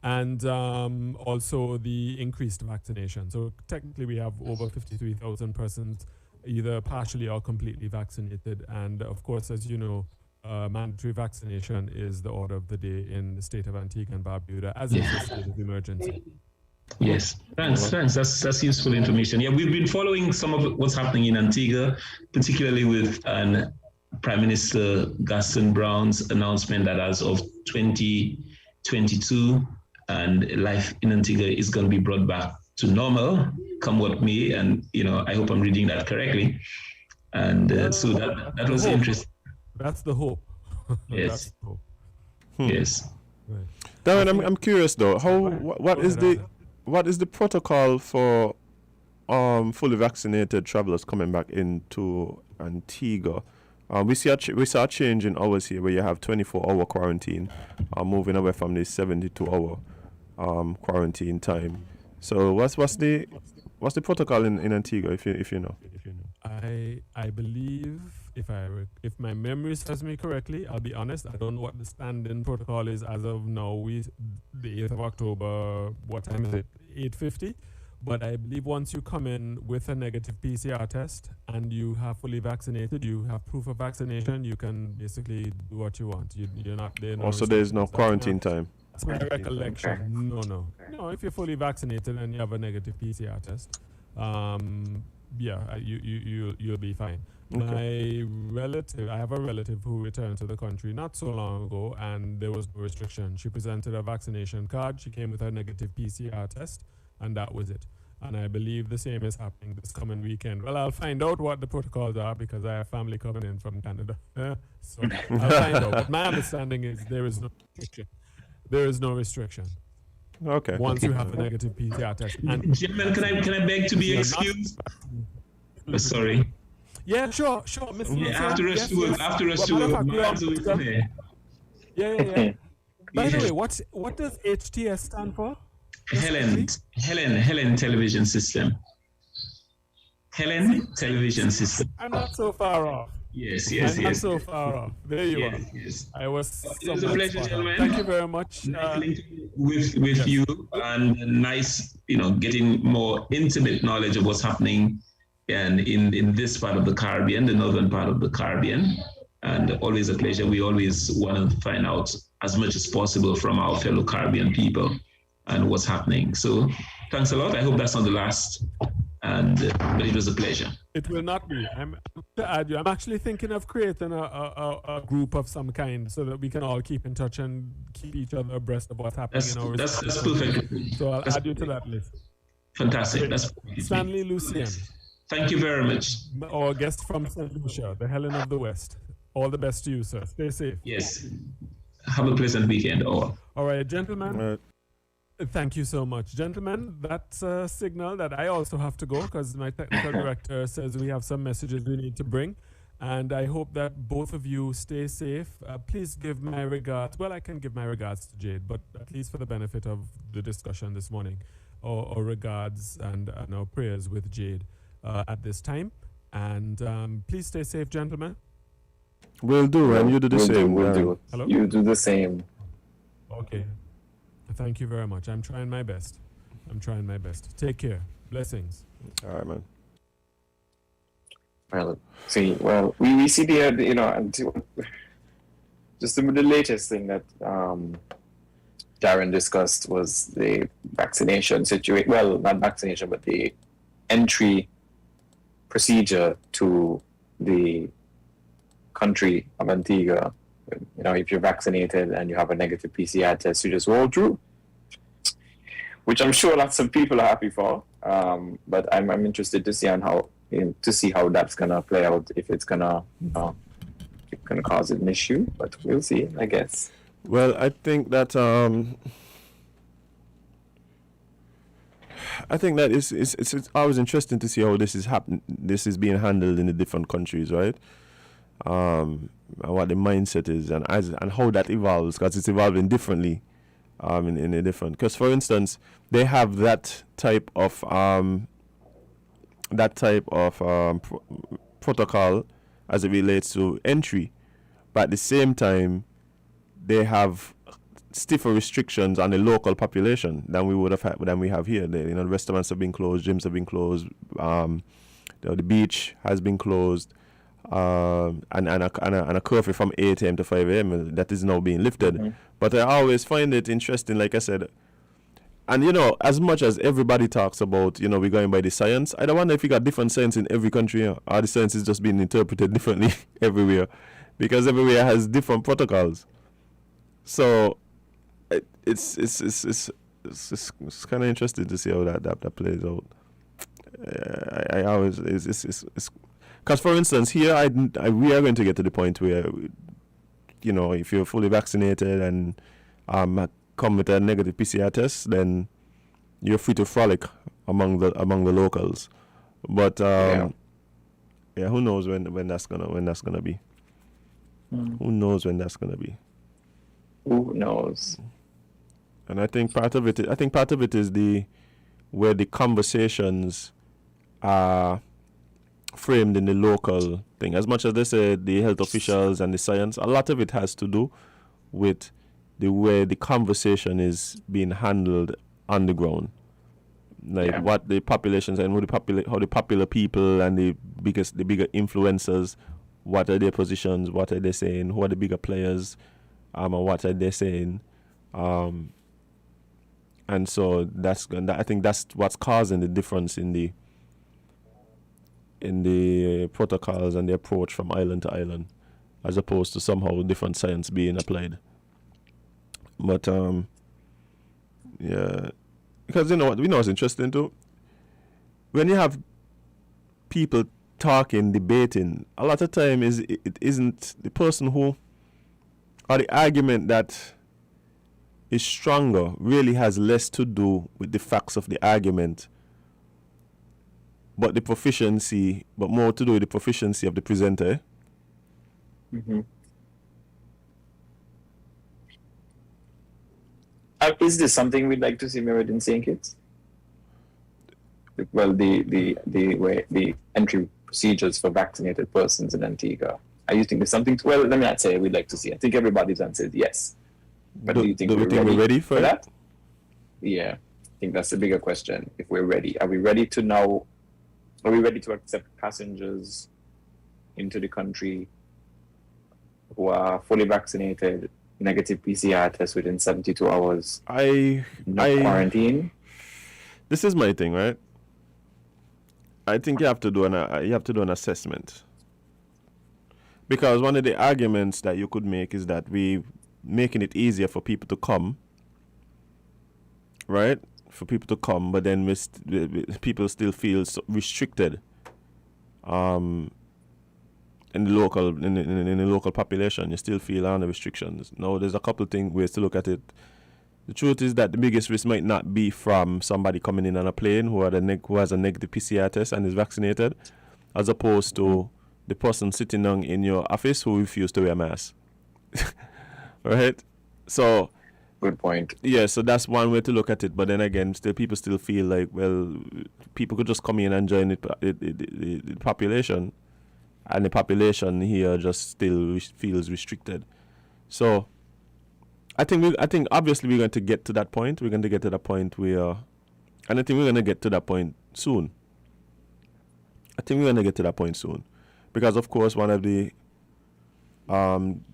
And also the increased vaccination. So technically we have over 53,000 persons either partially or completely vaccinated. And of course, as you know, mandatory vaccination is the order of the day in the state of Antigua and Barbuda, as is the state of emergency. Yes, thanks. That's useful information. Yeah, we've been following some of what's happening in Antigua, particularly with Prime Minister Gaston Brown's announcement that as of 2022, and life in Antigua is going to be brought back to normal, come what may. And I hope I'm reading that correctly. And so that was interesting. That's the hope. Yes. That's the hope. Yes. Right. Darren, I'm curious though. What is the protocol for fully vaccinated travelers coming back into Antigua? We saw a change in hours here, where you have 24-hour quarantine, moving away from the 72-hour quarantine time. So what's the protocol in Antigua, if you know? I believe if my memory serves me correctly, I'll be honest, I don't know what the stand-in protocol is as of now. The 8th of October, what time is it? 8:50. But I believe once you come in with a negative PCR test and you have fully vaccinated, you have proof of vaccination, you can basically do what you want. You're not there. Also, there's no quarantine time. That's my recollection. Okay. No. If you're fully vaccinated and you have a negative PCR test, you'll be fine. Okay. I have a relative who returned to the country not so long ago, and there was no restriction. She presented a vaccination card. She came with a negative PCR test, and that was it. And I believe the same is happening this coming weekend. Well, I'll find out what the protocols are because I have family coming in from Canada. So I'll find out. But my understanding is there is no restriction. There is no restriction. Okay. Once you have a negative PCR test. And Gentlemen, can I beg to be excused? Sorry. Yeah, sure, Miss. Yeah, after us to Yeah. By the way, what does HTS stand for? Helen Television System. Helen Television System. I'm not so far off. Yes. Not so far off. There you are. Yes. I was. It was a pleasure, gentlemen. Thank you very much. With you, and nice, getting more intimate knowledge of what's happening and in this part of the Caribbean, the northern part of the Caribbean. And always a pleasure. We always want to find out as much as possible from our fellow Caribbean people and what's happening. So thanks a lot. I hope that's not the last. But it was a pleasure. It will not be. I'm to add you. I'm actually thinking of creating a group of some kind so that we can all keep in touch and keep each other abreast of what's happening in our That's perfect. So I'll add you to that list. Fantastic. That's Stanley Lucian. Thank you very much. Our guest from St Lucia, the Helen of the West. All the best to you, sir. Stay safe. Yes. Have a pleasant weekend. All right, gentlemen. Thank you so much, gentlemen. That's a signal that I also have to go because my technical director says we have some messages we need to bring. And I hope that both of you stay safe. Please give my regards. Well, I can give my regards to Jade, but at least for the benefit of the discussion this morning, our regards and our prayers with Jade at this time. And please stay safe, gentlemen. Will do, and you do the same. We'll do. Hello? You do the same. Okay. Thank you very much. I'm trying my best. Take care. Blessings. All right, man. Well, we see just the latest thing that Darren discussed was the vaccination situation. Well, not vaccination, but the entry procedure to the country of Antigua. If you're vaccinated and you have a negative PCR test, you just roll through, which I'm sure lots of people are happy for. But I'm interested to see how that's gonna play out. If it's gonna cause an issue, but we'll see, I guess. Well, I think that it's always interesting to see how this is being handled in the different countries, right? And what the mindset is and how that evolves, because it's evolving differently in a different. Because for instance, they have that type of protocol as it relates to entry, but at the same time, they have stiffer restrictions on the local population than we have here. The restaurants have been closed, gyms have been closed, the beach has been closed. And a curfew from 8 a.m. to 5 a.m. that is now being lifted. Mm-hmm. But I always find it interesting, like I said, and as much as everybody talks about, we're going by the science, I don't wonder if you got different science in every country, or the science is just being interpreted differently everywhere, because everywhere has different protocols. So it's kind of interesting to see how that plays out. I always it's because, for instance, here we are going to get to the point where, if you're fully vaccinated and come with a negative PCR test, then you're free to frolic among the locals. But who knows when that's gonna be? Who knows when that's gonna be? Who knows? And I think part of it is where the conversations are framed in the local thing. As much as they say the health officials and the science, a lot of it has to do with the way the conversation is being handled on the ground. Like what the populations and how the popular people and the bigger influencers, what are their positions, what are they saying, who are the bigger players, and what are they saying, and so I think that's what's causing the difference in the protocols and the approach from island to island, as opposed to somehow different science being applied. But yeah, because you know what, we know what's interesting too. When you have people talking, debating, a lot of time it isn't the person who, or the argument that is stronger really has less to do with the facts of the argument, but more to do with the proficiency of the presenter. Mm-hmm. Is this something we'd like to see mirrored in St. Kitts? Well, the entry procedures for vaccinated persons in Antigua. Are you think there's something? Well, let me not say we'd like to see. I think everybody's answer is yes. But do you think we're ready for that? Yeah, I think that's the bigger question. If we're ready, are we ready to now? Are we ready to accept passengers into the country who are fully vaccinated, negative PCR test within 72 hours? Quarantine. This is my thing, right? I think you have to do an assessment, because one of the arguments that you could make is that we making it easier for people to come, right? For people to come, but then people still feel restricted in the local population. You still feel under restrictions. Now, there's a couple of ways to look at it. The truth is that the biggest risk might not be from somebody coming in on a plane who has a negative PCR test and is vaccinated, as opposed to the person sitting down in your office who refused to wear a mask. Right? So, good point. Yeah, so that's one way to look at it. But then again, people still feel like, well, people could just come in and join the population, and the population here just still feels restricted. So I think obviously we're going to get to that point. We're going to get to that point where, and I think we're going to get to that point soon. Because of course one of the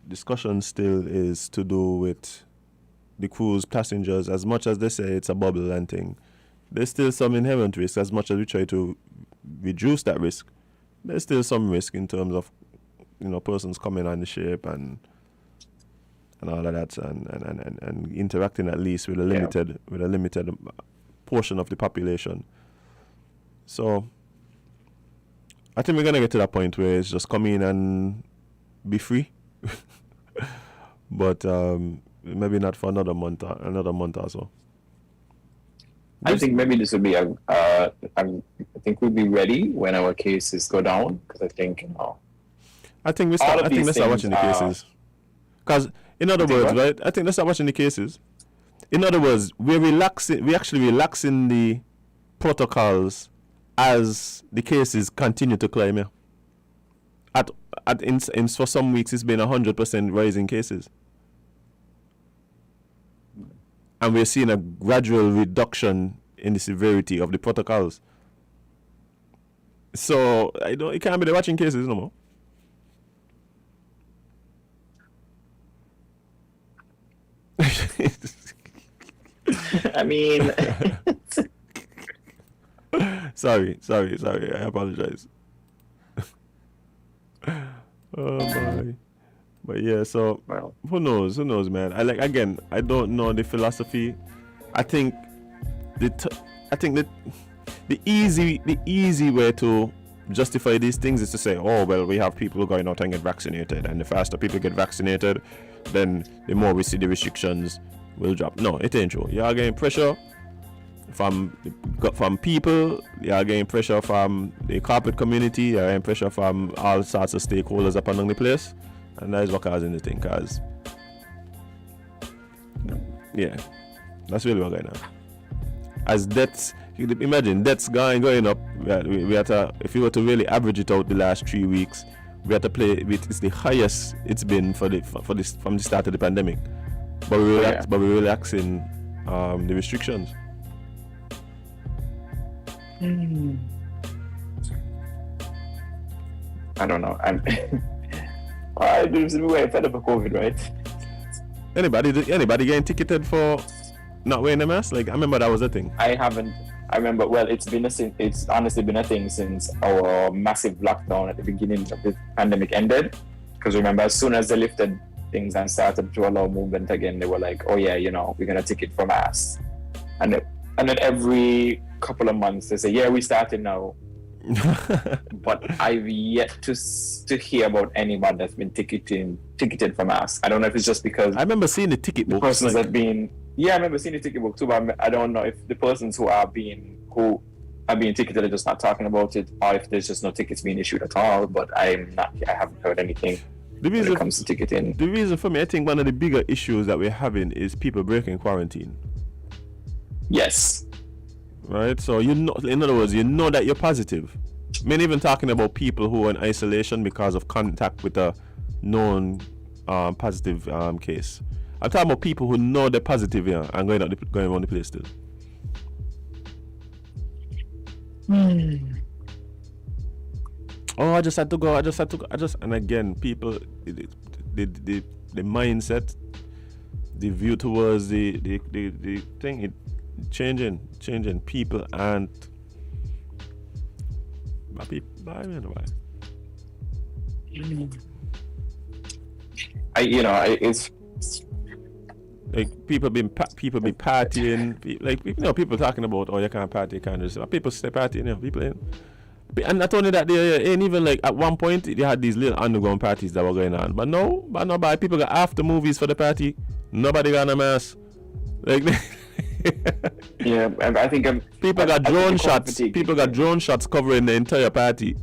discussions still is to do with the cruise passengers. As much as they say it's a bubble and thing, there's still some inherent risk. As much as we try to reduce that risk, there's still some risk in terms of, persons coming on the ship and all of that, and interacting at least with a limited portion of the population. So I think we're gonna get to that point where it's just come in and be free, but maybe not for another month or so. I think maybe this will be I think we'll be ready when our cases go down, because I think I think let's start watching the cases. Because in other words, right? I think let's start watching the cases. In other words, we're actually relaxing the protocols as the cases continue to climb here. For some weeks it's been 100% rising cases. And we're seeing a gradual reduction in the severity of the protocols. So it can't be the watching cases no more. I mean, sorry. I apologize. Oh my. But yeah, so who knows, man. I don't know the philosophy. I think the easy way to justify these things is to say, oh well, we have people going out and get vaccinated, and the faster people get vaccinated, then the more we see the restrictions will drop. No, it ain't true. You are getting pressure from people, you are getting pressure from the corporate community, you are getting pressure from all sorts of stakeholders up and down the place, and that is what causing the thing. Cause yeah, that's really what going on. As deaths, You could imagine deaths going up. We had to, if you were to really average it out the last 3 weeks, we had to play. It's the highest it's been for this from the start of the pandemic. But we're relaxing the restrictions. I don't know. I'm we're fed up with COVID, right? Anybody getting ticketed for not wearing a mask? Like, I remember that was a thing. I haven't. I remember. Well, it's honestly been a thing since our massive lockdown at the beginning of the pandemic ended. Because remember, as soon as they lifted things and started to allow movement again, they were like, "Oh yeah, we're gonna ticket for masks," and then every couple of months they say, "Yeah, we started now." But I've yet to hear about anybody that's been ticketed for masks. I don't know if it's just because I remember seeing the ticket books. Persons that been I remember seeing the ticket book too, but I don't know if the persons who are being ticketed are just not talking about it, or if there's just no tickets being issued at all. But I haven't heard anything when it comes to ticketing. The reason for me, I think one of the bigger issues that we're having is people breaking quarantine. Yes. Right, so in other words, that you're positive. I mean, even talking about people who are in isolation because of contact with a known positive case. I'm talking about people who know they're positive here and going around the place still. Oh, I just had to go. And again, people, the mindset, the view towards the thing, it changing people and it's like people be partying, like people talking about, oh, you can't party, you can't do this. People stay partying, people ain't. And not only that, they ain't even like at one point they had these little underground parties that were going on, but nobody, people got after movies for the party, nobody got a mask. Like yeah, I think people got drone shots. People got drone shots covering the entire party.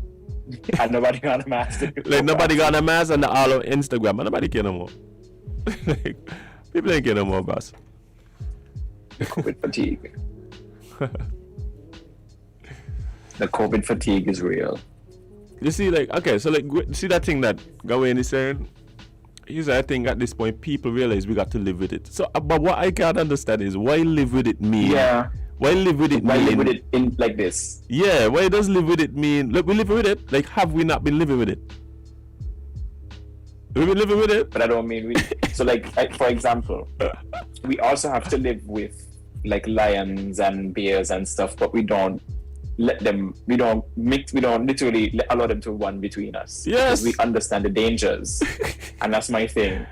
And nobody got a mask. Like nobody got a mask, and all on Instagram, and nobody care no more. Like, people ain't care no more, boss. COVID fatigue. The COVID fatigue is real. You see, like, okay, so like, see that thing that Gawain is saying. I think at this point people realize we got to live with it. So, but what I can't understand is why live with it mean? Yeah. Why live with it? Why live with it in like this? Yeah. Why does live with it mean? Look, we live with it. Like, have we not been living with it? We've been living with it. But I don't mean we. So, like, for example, we also have to live with like lions and bears and stuff, but we don't let them. We don't literally allow them to run between us. Yes. Because we understand the dangers, and that's my thing.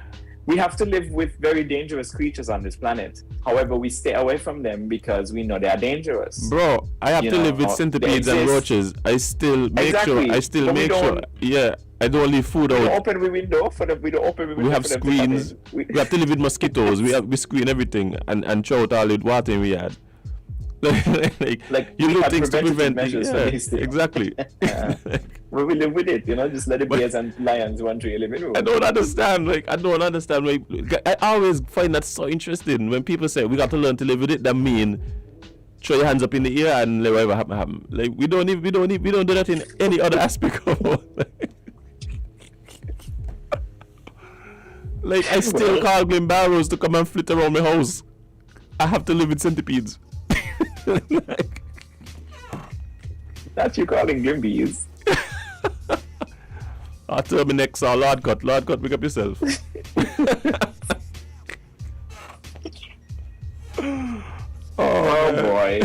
We have to live with very dangerous creatures on this planet. However, we stay away from them because we know they are dangerous. Bro, I have to live with centipedes and roaches. I still make sure. Yeah, I don't leave food out. We don't open the window for them. We don't open the window. We have screens. We have to live with mosquitoes. We screen everything and throw out all the water in we had. like you do things to prevent measures. Yeah, exactly. Well, we live with it, just let the bears and lions run through your living room. I don't understand. Like, I always find that so interesting when people say we got to learn to live with it. That mean throw your hands up in the air and let whatever happen. Like, we don't do that in any other aspect of our life. Like, I still call Glen Barrows to come and flit around my house. I have to live with centipedes. Like, that's you calling Glimbies. I'll tell me next, Lord Cut, pick up yourself. Oh boy.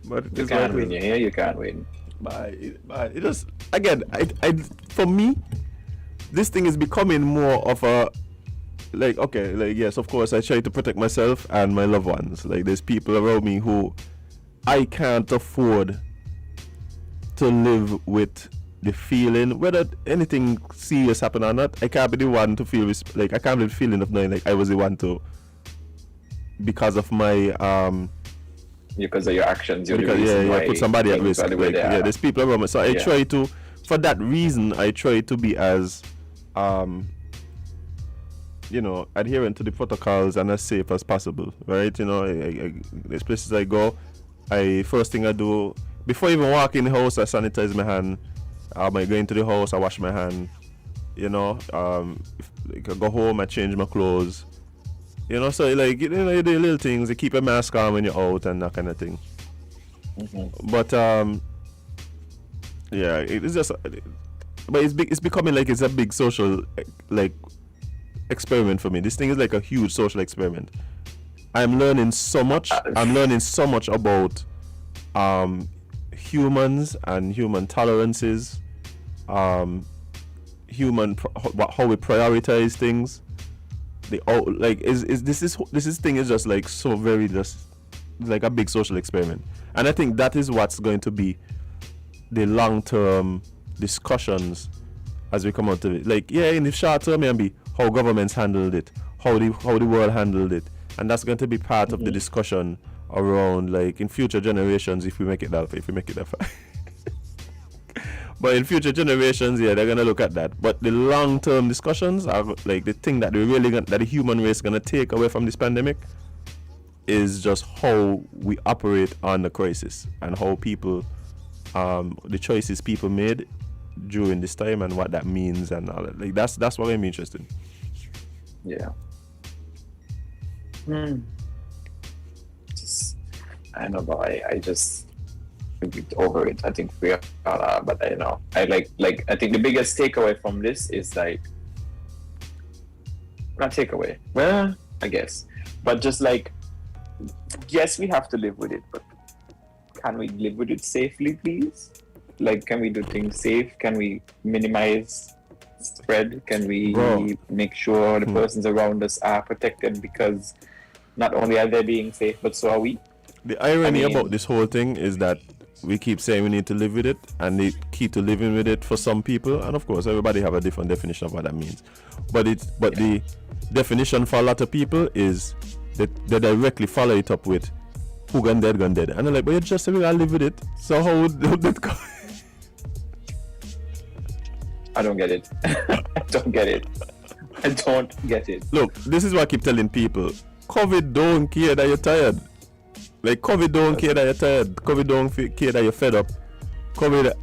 But you can't win, you can't win. But it just, again, I for me, this thing is becoming more of a, like, okay, like, yes, of course, I try to protect myself and my loved ones. Like, there's people around me who I can't afford to live with the feeling, whether anything serious happen or not. I can't be the one to feel, like, I can't be the feeling of knowing, like, I was the one to, because of my, because of your actions, put somebody at risk. Like, there's people around me. So I try to, for that reason, I try to be as, adhering to the protocols and as safe as possible, right? There's places I go, first thing I do before I even walk in the house, I sanitize my hand. I go into the house, I wash my hand. If I go home, I change my clothes. So you do little things. You keep a mask on when you're out and that kind of thing. Mm-hmm. But it's just. But it's becoming like it's a big social experiment for me. This thing is like a huge social experiment. I'm learning so much. I'm learning so much about humans and human tolerances, how we prioritize things. This thing is just like so very just like a big social experiment, and I think that is what's going to be the long-term discussions as we come out of it. In the short term, maybe how governments handled it, how the world handled it, and that's going to be part of the discussion around in future generations if we make it that far. But in future generations, they're gonna look at that. But the long-term discussions are the thing that that the human race is gonna take away from this pandemic is just how we operate on the crisis and how people, the choices people made during this time and what that means and all that. That's what I'm interested in. Yeah. I know, but I just think over it. I think we are, but I know. I think the biggest takeaway from this is not takeaway. Well, I guess, but just yes, we have to live with it, but can we live with it safely, please? Can we do things safe? Can we minimize spread? Can we make sure the persons around us are protected? Because not only are they being safe, but so are we. The irony about this whole thing is that we keep saying we need to live with it, and they keep to living with it for some people, and of course everybody have a different definition of what that means. But the definition for a lot of people is that they directly follow it up with who gone dead, and they're like, but you just said we gotta live with it. So how would that go? I don't get it. I don't get it. Look, this is what I keep telling people. COVID don't care that you're tired. COVID don't care that you're tired. COVID don't care that you're fed up. COVID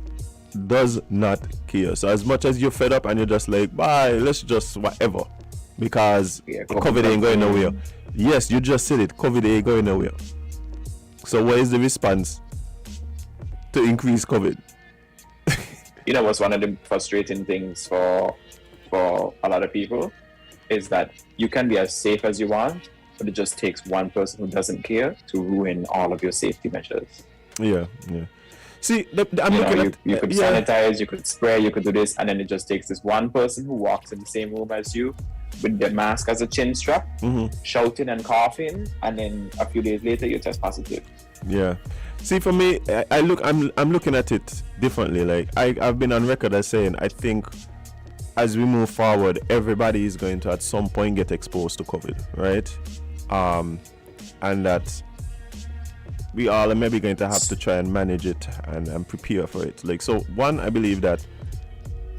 does not care. So as much as you're fed up and you're just bye, let's just whatever. Because COVID ain't going nowhere. Yes, you just said it. COVID ain't going nowhere. So what is the response to increase COVID? What's one of the frustrating things for a lot of people is that you can be as safe as you want, but it just takes one person who doesn't care to ruin all of your safety measures. Yeah. See, you could sanitize, you could spray, you could do this, and then it just takes this one person who walks in the same room as you with their mask as a chin strap, shouting and coughing, and then a few days later you test positive. Yeah. See, for me, I'm looking at it differently. I've been on record as saying I think as we move forward, everybody is going to at some point get exposed to COVID, right? And that we all are maybe going to have to try and manage it and prepare for it. So one, I believe that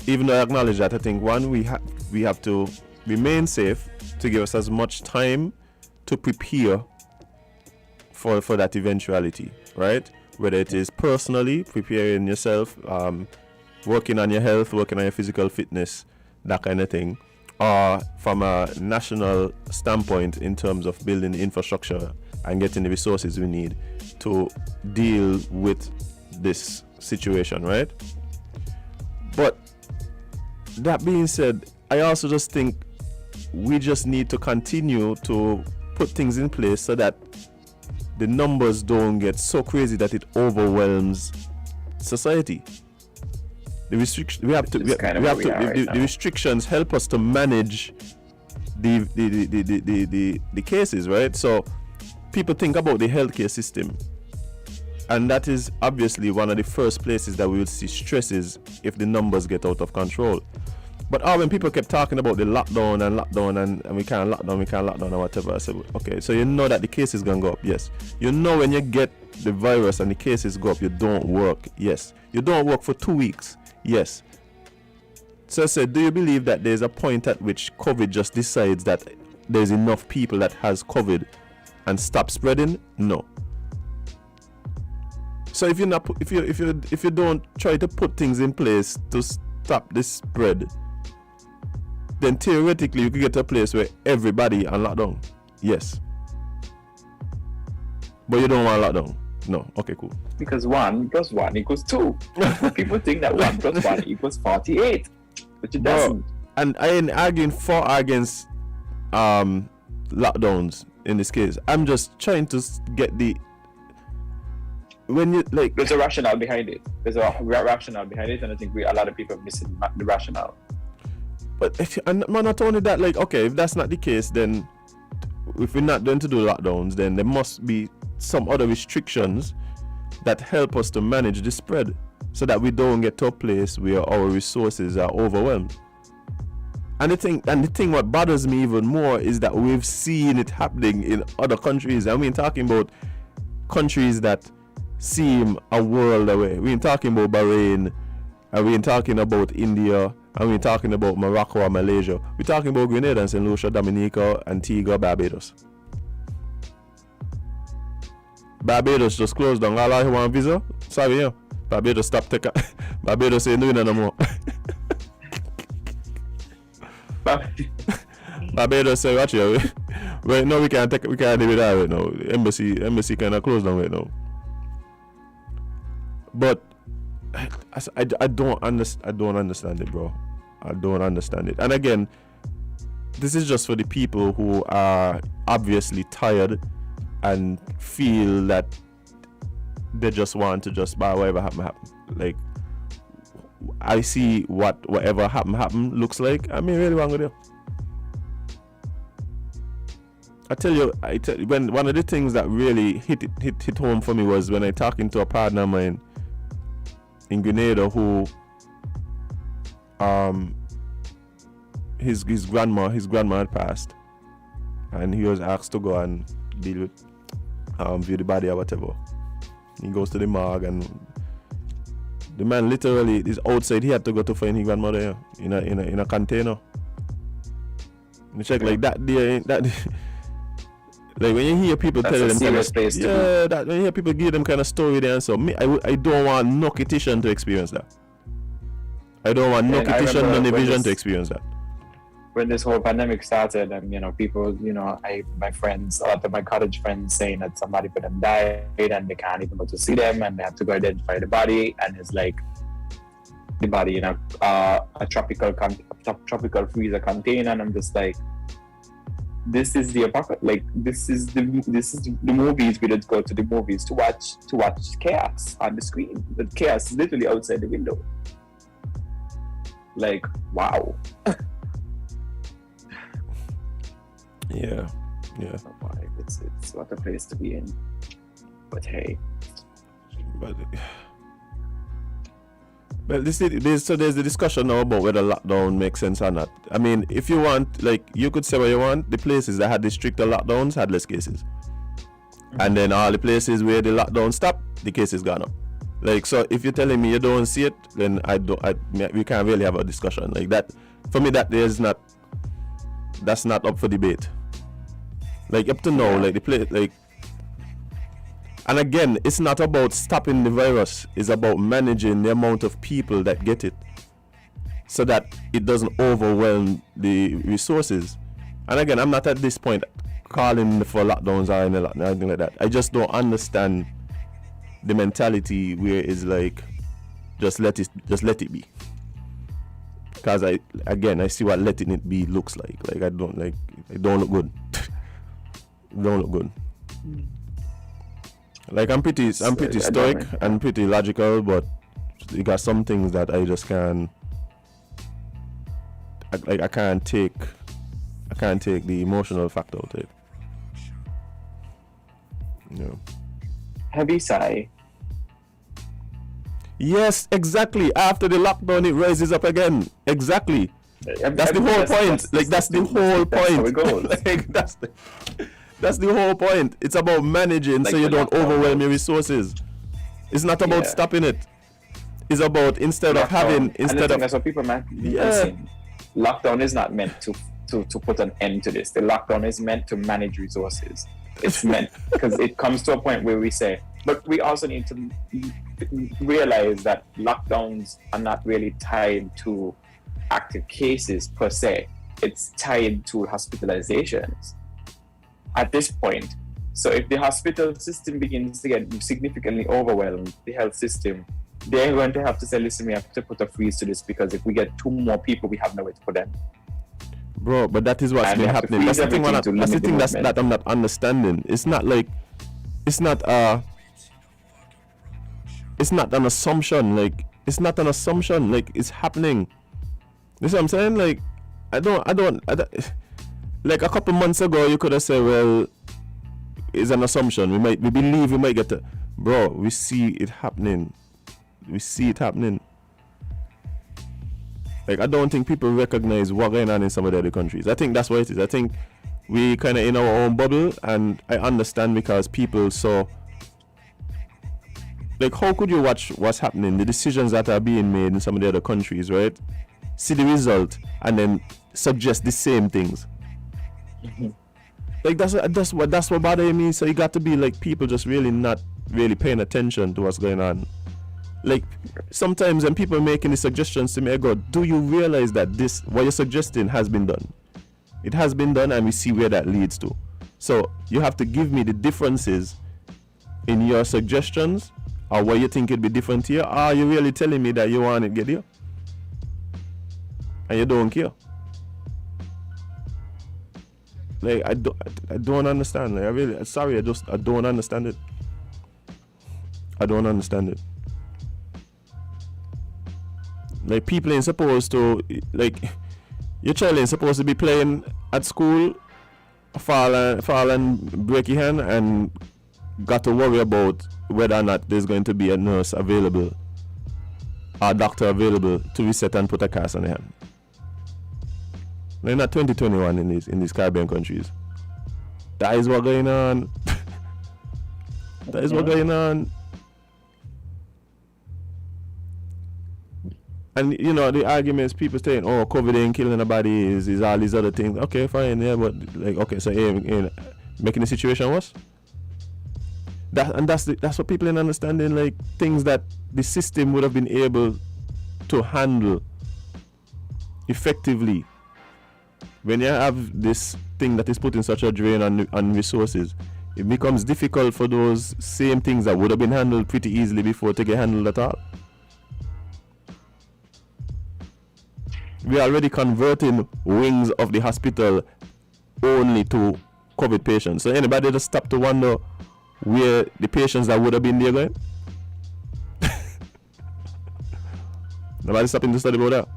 even though I acknowledge that, I think one, we have to remain safe to give us as much time to prepare for that eventuality, right? Whether it is personally preparing yourself, working on your health, working on your physical fitness, that kind of thing, or from a national standpoint in terms of building the infrastructure and getting the resources we need to deal with this situation, right? But that being said, I also just think we just need to continue to put things in place so that the numbers don't get so crazy that it overwhelms society. The restrictions help us to manage the cases, right? So people think about the healthcare system, and that is obviously one of the first places that we will see stresses if the numbers get out of control. But when people kept talking about the lockdown and we can't lock down or whatever, I said, okay, so you know that the cases gonna go up, yes. You know when you get the virus and the cases go up, you don't work, yes. You don't work for 2 weeks, yes. So I said, do you believe that there's a point at which COVID just decides that there's enough people that has COVID and stop spreading? No. So if you don't try to put things in place to stop this spread, then theoretically you could get to a place where everybody on lockdown. Yes. But you don't want lockdown. No. Okay, cool. Because 1 + 1 = 2. People think that 1 + 1 = 48. But it doesn't. And I ain't arguing for or against lockdowns in this case. I'm just trying to get the when you like. There's a rationale behind it. There's a rationale behind it, and I think a lot of people are missing the rationale. But not only that, like, okay, if that's not the case, then if we're not going to do lockdowns, then there must be some other restrictions that help us to manage the spread, so that we don't get to a place where our resources are overwhelmed. And the thing what bothers me even more is that we've seen it happening in other countries. I mean, talking about countries that seem a world away. We're talking about Bahrain, and we're talking about India, and we're talking about Morocco or Malaysia. We're talking about Grenada and St Lucia, Dominica, Antigua, Barbados. Barbados just closed down. All I want visa. Sorry, yeah. Barbados stop taking. Barbados ain't doing it no more. Barbados say, watch you. Right now we can't do it that right now. Embassy kind of closed down right now. But I don't understand it, bro. I don't understand it. And again, this is just for the people who are obviously tired and feel that they just want to just buy whatever happen. Like, I see whatever happen looks like. I mean, really wrong with you. I tell you, when one of the things that really hit home for me was when I talking to a partner of mine in Grenada who his grandma had passed, and he was asked to go and deal with view the body or whatever. He goes to the morgue, and the man literally is outside. He had to go to find his grandmother in a container. And check like that there, that like when you hear people tell them kind of, that when you hear people give them kind of story there, and so me, I don't want no kitchen to experience that. I don't want no kitchen, no division to experience that. When this whole pandemic started, and people, my friends, a lot of my college friends saying that somebody for them died and they can't even go to see them, and they have to go identify the body, and it's like the body in a tropical freezer container, and I'm just like, this is the apocalypse. Like, this is the movies. We don't go to the movies to watch chaos on the screen. The chaos is literally outside the window. Like, wow. Yeah. It's what a place to be in. But hey. Well, there's the discussion now about whether lockdown makes sense or not. I mean, if you want, like, you could say what you want. The places that had the stricter lockdowns had less cases, and then all the places where the lockdown stopped, the cases gone up. Like, so if you're telling me you don't see it, then we can't really have a discussion like that. For me, that's not up for debate. Like, up to now, like the place, like. And again, it's not about stopping the virus. It's about managing the amount of people that get it, so that it doesn't overwhelm the resources. And again, I'm not at this point calling for lockdowns or anything like that. I just don't understand the mentality where it's like, just let it be. Because I see what letting it be looks like. Like, it don't look good. It don't look good. Like, I'm pretty stoic and pretty logical, but you got some things that I just can't. I can't take the emotional factor out of it. No. Heavy sigh. Yes, exactly. After the lockdown, it rises up again. Exactly. That's the whole point. That's the whole point. That's the whole point. It's about managing, like, so you don't overwhelm your resources. It's not about stopping it. is about instead of having that's what people might be missing. Lockdown is not meant to put an end to this. The lockdown is meant to manage resources. It's meant because it comes to a point where we say, but we also need to realize that lockdowns are not really tied to active cases per se. It's tied to hospitalizations at this point. So if the hospital system begins to get significantly overwhelmed, the health system, they're going to have to say, listen, we have to put a freeze to this because if we get 2 more people, we have nowhere to put them. Bro, but that is what's been happening. That's the thing that I'm not understanding. It's not like, it's not an assumption. Like, it's not an assumption. Like, it's happening. You see what I'm saying? Like, I don't like a couple months ago, you could have said, well, it's an assumption. We believe we might get to, bro, we see it happening. We see it happening. Like, I don't think people recognize what's going on in some of the other countries. I think that's what it is. I think we kind of in our own bubble, and I understand because people saw, like, how could you watch what's happening, the decisions that are being made in some of the other countries, right? See the result, and then suggest the same things. Mm-hmm. Like, that's what bothers me. So you got to be like people just really not really paying attention to what's going on. Like, sometimes when people are making the suggestions to me, I go, do you realize that what you're suggesting has been done? It has been done, and we see where that leads to. So you have to give me the differences in your suggestions, or what you think it'd be different here. Or are you really telling me that you want it get here? And you don't care? Like, I don't understand. Like, I don't understand it. I don't understand it. Like, people ain't supposed to, like, your child ain't supposed to be playing at school, fall and break your hand, and got to worry about whether or not there's going to be a nurse available or a doctor available to reset and put a cast on the hand. They're not 2021 in these Caribbean countries. That is what's going on. That is what's going on. And you know, the arguments people saying, oh, COVID ain't killing nobody, is all these other things. Okay, fine, yeah, but like, okay, so ain't making the situation worse. That's what people ain't understanding, like things that the system would have been able to handle effectively. When you have this thing that is putting such a drain on resources, it becomes difficult for those same things that would have been handled pretty easily before to get handled at all. We are already converting wings of the hospital only to COVID patients. So anybody just stop to wonder where the patients that would have been there going? Nobody stopping to study about that.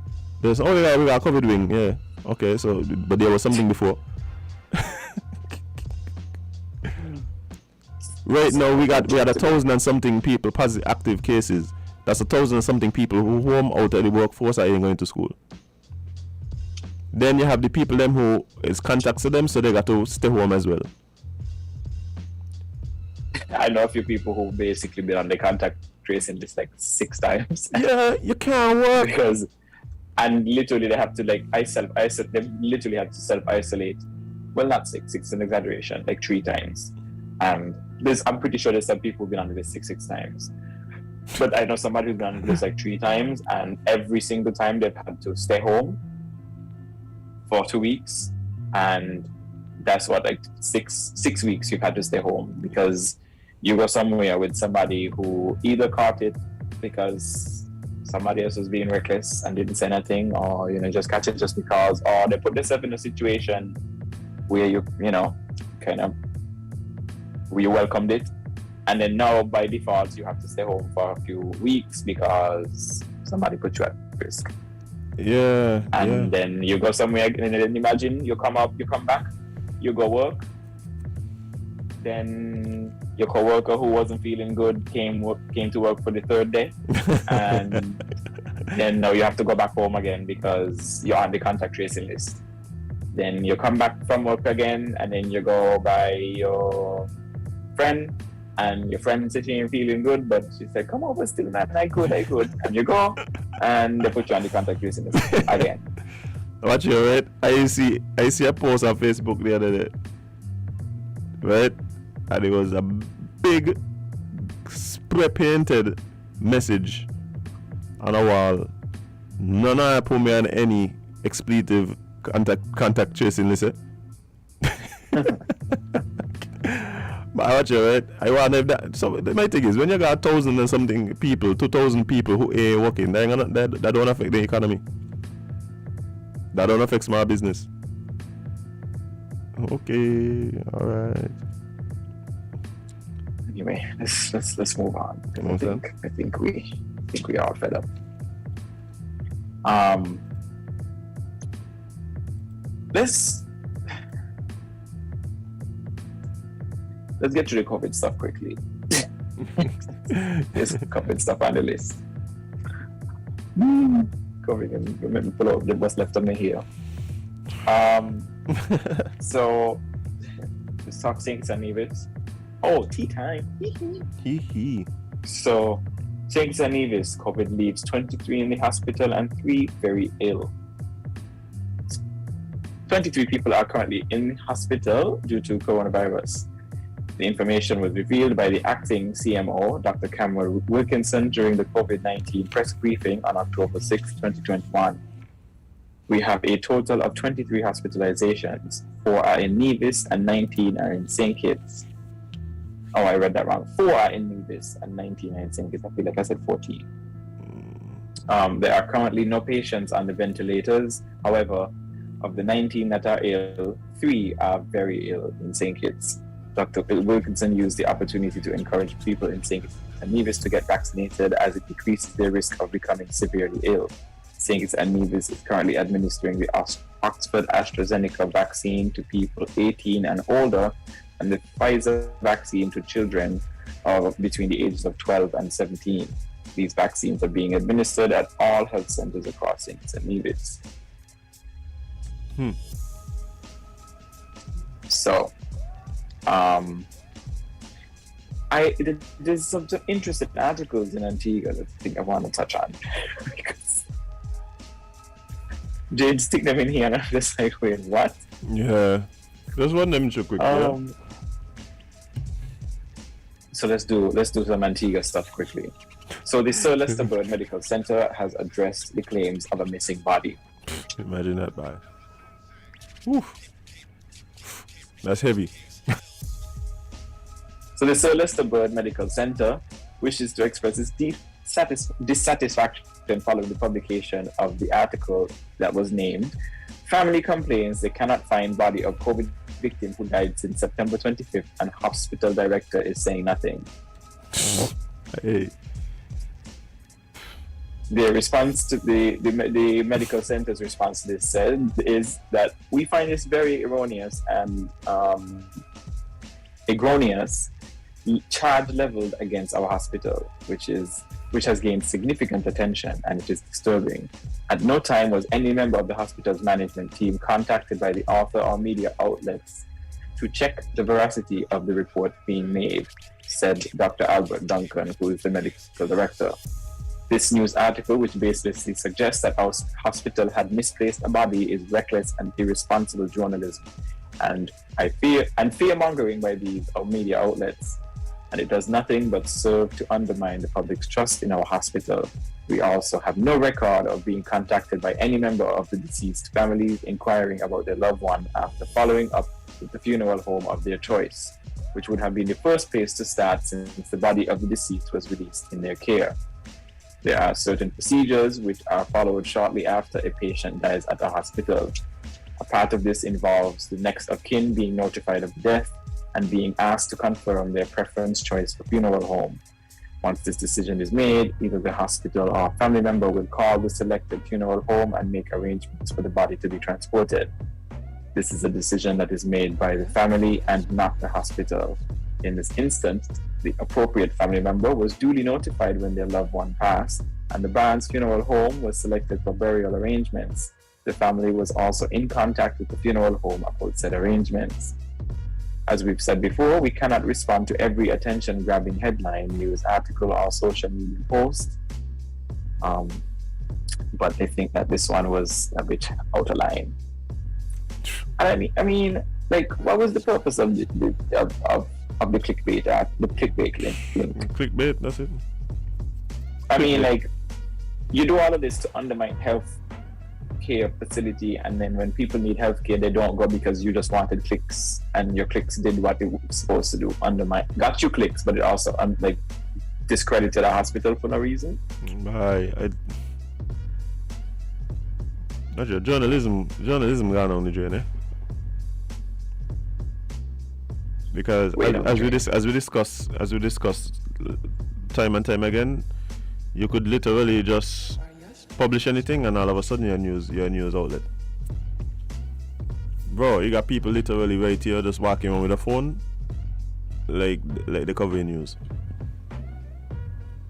There's, oh yeah, we got a COVID wing, yeah. Okay, so, but there was something before. Right now, we had 1,000 and something people, positive active cases. That's 1,000 and something people who home out of the workforce are ain't going to school. Then you have the people them who is contacts to them, so they got to stay home as well. I know a few people who basically been on the contact tracing list like 6 times. Yeah, you can't work. Because, and literally they have to like isolate. They literally have to self-isolate. Well, not 6 is an exaggeration, like 3 times. And I'm pretty sure there's some people who've been on the list 6 times. But I know somebody who's been on the list like 3 times, and every single time they've had to stay home for 2 weeks, and that's what, like 6 weeks you've had to stay home because you go somewhere with somebody who either caught it because somebody else was being reckless and didn't say anything, or just catch it just because, or they put themselves in a situation where you kind of we welcomed it, and then now by default you have to stay home for a few weeks because somebody put you at risk. Yeah. And then you go somewhere, and then imagine you come back, you go work, then your coworker who wasn't feeling good came to work for the 3rd day, and then now you have to go back home again because you're on the contact tracing list. Then you come back from work again, and then you go by your friend and your friend sitting and feeling good, but she said, come over still, man, I could. And you go, and they put you on the contact tracing list again. Watch you, right? I see a post on Facebook the other day, right? And it was a big spray painted message on a wall. None of I put me on any expletive contact tracing list. But I watch you, right? I wonder if that. So my thing is, when you got 1,000 and something people, 2,000 people who ain't working, that don't affect the economy. That don't affect small business. Okay, all right. Anyway, let's move on. I think we are fed up. Let's get to the COVID stuff quickly. There's COVID stuff on the list. COVID, and remember pull out what's left on me here. So let's talk St. Nevis. Oh, tea time. So St. Nevis, COVID leaves 23 in the hospital and 3 very ill. 23 people are currently in hospital due to coronavirus. The information was revealed by the acting CMO, Dr. Cameron Wilkinson, during the COVID-19 press briefing on October 6, 2021. We have a total of 23 hospitalizations. 4 are in Nevis and 19 are in St. Kitts. Oh, I read that wrong. 4 are in Nevis and 19 are in St. Kitts. I feel like I said 14. There are currently no patients on the ventilators. However, of the 19 that are ill, 3 are very ill in St. Kitts. Dr. Wilkinson used the opportunity to encourage people in St. Kitts and Nevis to get vaccinated as it decreases their risk of becoming severely ill. St. Kitts and Nevis is currently administering the Oxford AstraZeneca vaccine to people 18 and older and the Pfizer vaccine to children between the ages of 12 and 17. These vaccines are being administered at all health centers across St. Kitts and Nevis. So, there's some interesting articles in Antigua that I think I want to touch on. Because Jade stick them in here and I'm just like, wait, what? Yeah. Just one them too quick. So let's do some Antigua stuff quickly. So the Sir Lester Bird Medical Center has addressed the claims of a missing body. Imagine that, bye. Oof. That's heavy. So the Sir Lester Bird Medical Center wishes to express its dissatisfaction following the publication of the article that was named. Family complains they cannot find body of COVID victim who died since September 25th and hospital director is saying nothing. Hey. The response to the medical center's response to this said is that we find this very erroneous and erroneous charge leveled against our hospital, which has gained significant attention, and it is disturbing. At no time was any member of the hospital's management team contacted by the author or media outlets to check the veracity of the report being made, said Dr. Albert Duncan, who is the medical director. This news article, which basically suggests that our hospital had misplaced a body, is reckless and irresponsible journalism, and fear-mongering by these media outlets. And it does nothing but serve to undermine the public's trust in our hospital. We also have no record of being contacted by any member of the deceased families inquiring about their loved one after following up with the funeral home of their choice, which would have been the first place to start since the body of the deceased was released in their care. There are certain procedures which are followed shortly after a patient dies at a hospital. A part of this involves the next of kin being notified of death and being asked to confirm their preference choice for funeral home. Once this decision is made, either the hospital or a family member will call the selected funeral home and make arrangements for the body to be transported. This is a decision that is made by the family and not the hospital. In this instance, the appropriate family member was duly notified when their loved one passed, and the Barnes Funeral Home was selected for burial arrangements. The family was also in contact with the funeral home about said arrangements. as we've said before, we cannot respond to every attention-grabbing headline, news article, or social media post. But they think that this one was a bit out of line. And I mean, like, what was the purpose of the clickbait the clickbait link? Clickbait, that's it. I mean, like, you do all of this to undermine health care facility, and then when people need health care, they don't go because you just wanted clicks, and your clicks did what it was supposed to do. Got you clicks, but it also like discredited a hospital for no reason. Journalism gone on the journey. Because as we discuss time and time again, you could literally just publish anything and all of a sudden you're a news outlet. Bro, you got people literally right here just walking around with a phone like they covering news.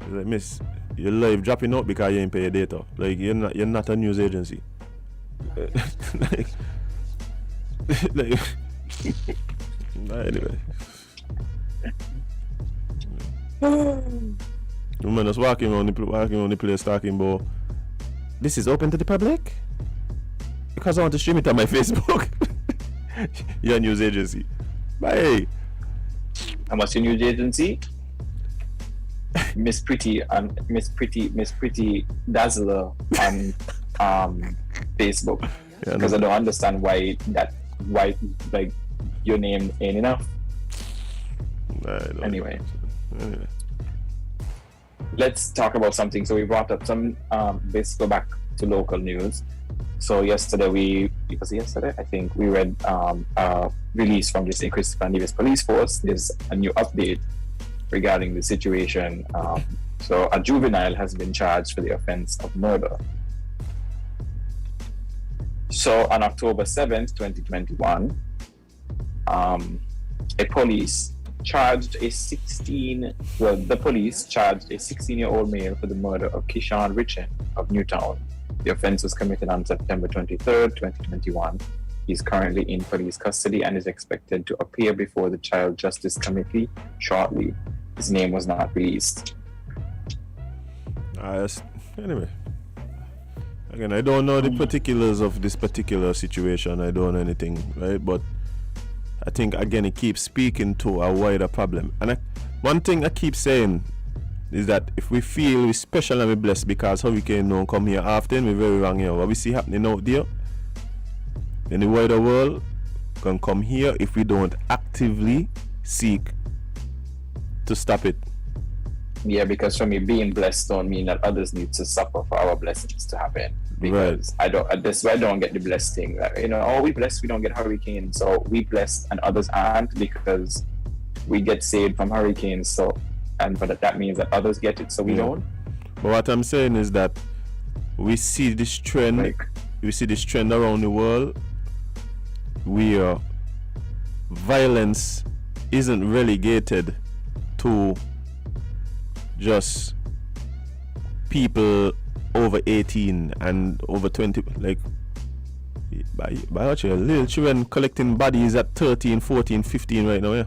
It's like, miss, you're live dropping out because you ain't pay your data. Like, you're not a news agency. Anyway. Woman just walking around the place talking about, this is open to the public? Because I want to stream it on my Facebook. You're a news agency. Bye. How much your news agency? Miss Pretty Dazzler on Facebook. Because I don't understand why like your name ain't enough. Anyway. Let's talk about something. So we brought up some let's go back to local news. So yesterday I think we read a release from the St. Christopher Nevis Police Force. There's a new update regarding the situation. So a juvenile has been charged for the offense of murder. So on October 7th, 2021, the police charged a 16-year-old male for the murder of Kishan Richin of Newtown. The offense was committed on September 23rd, 2021. He's currently in police custody and is expected to appear before the Child Justice Committee shortly. His name was not released. Anyway. Again, I don't know the particulars of this particular situation. I don't know anything, right? But I think, again, it keeps speaking to a wider problem. And one thing I keep saying is that if we feel we're special and we're blessed because hurricane don't come here often, we're very wrong here. What we see happening out there in the wider world can come here if we don't actively seek to stop it. Yeah, because for me, being blessed don't mean that others need to suffer for our blessings to happen. Because right. I don't get the blessed thing. Like, we blessed, we don't get hurricanes. So we blessed and others aren't because we get saved from hurricanes. So, but that means that others get it, so we don't. But what I'm saying is that we see this trend. We see this trend around the world where violence isn't relegated to just people over 18 and over 20, like by actually little children collecting bodies at 13, 14, 15 right now.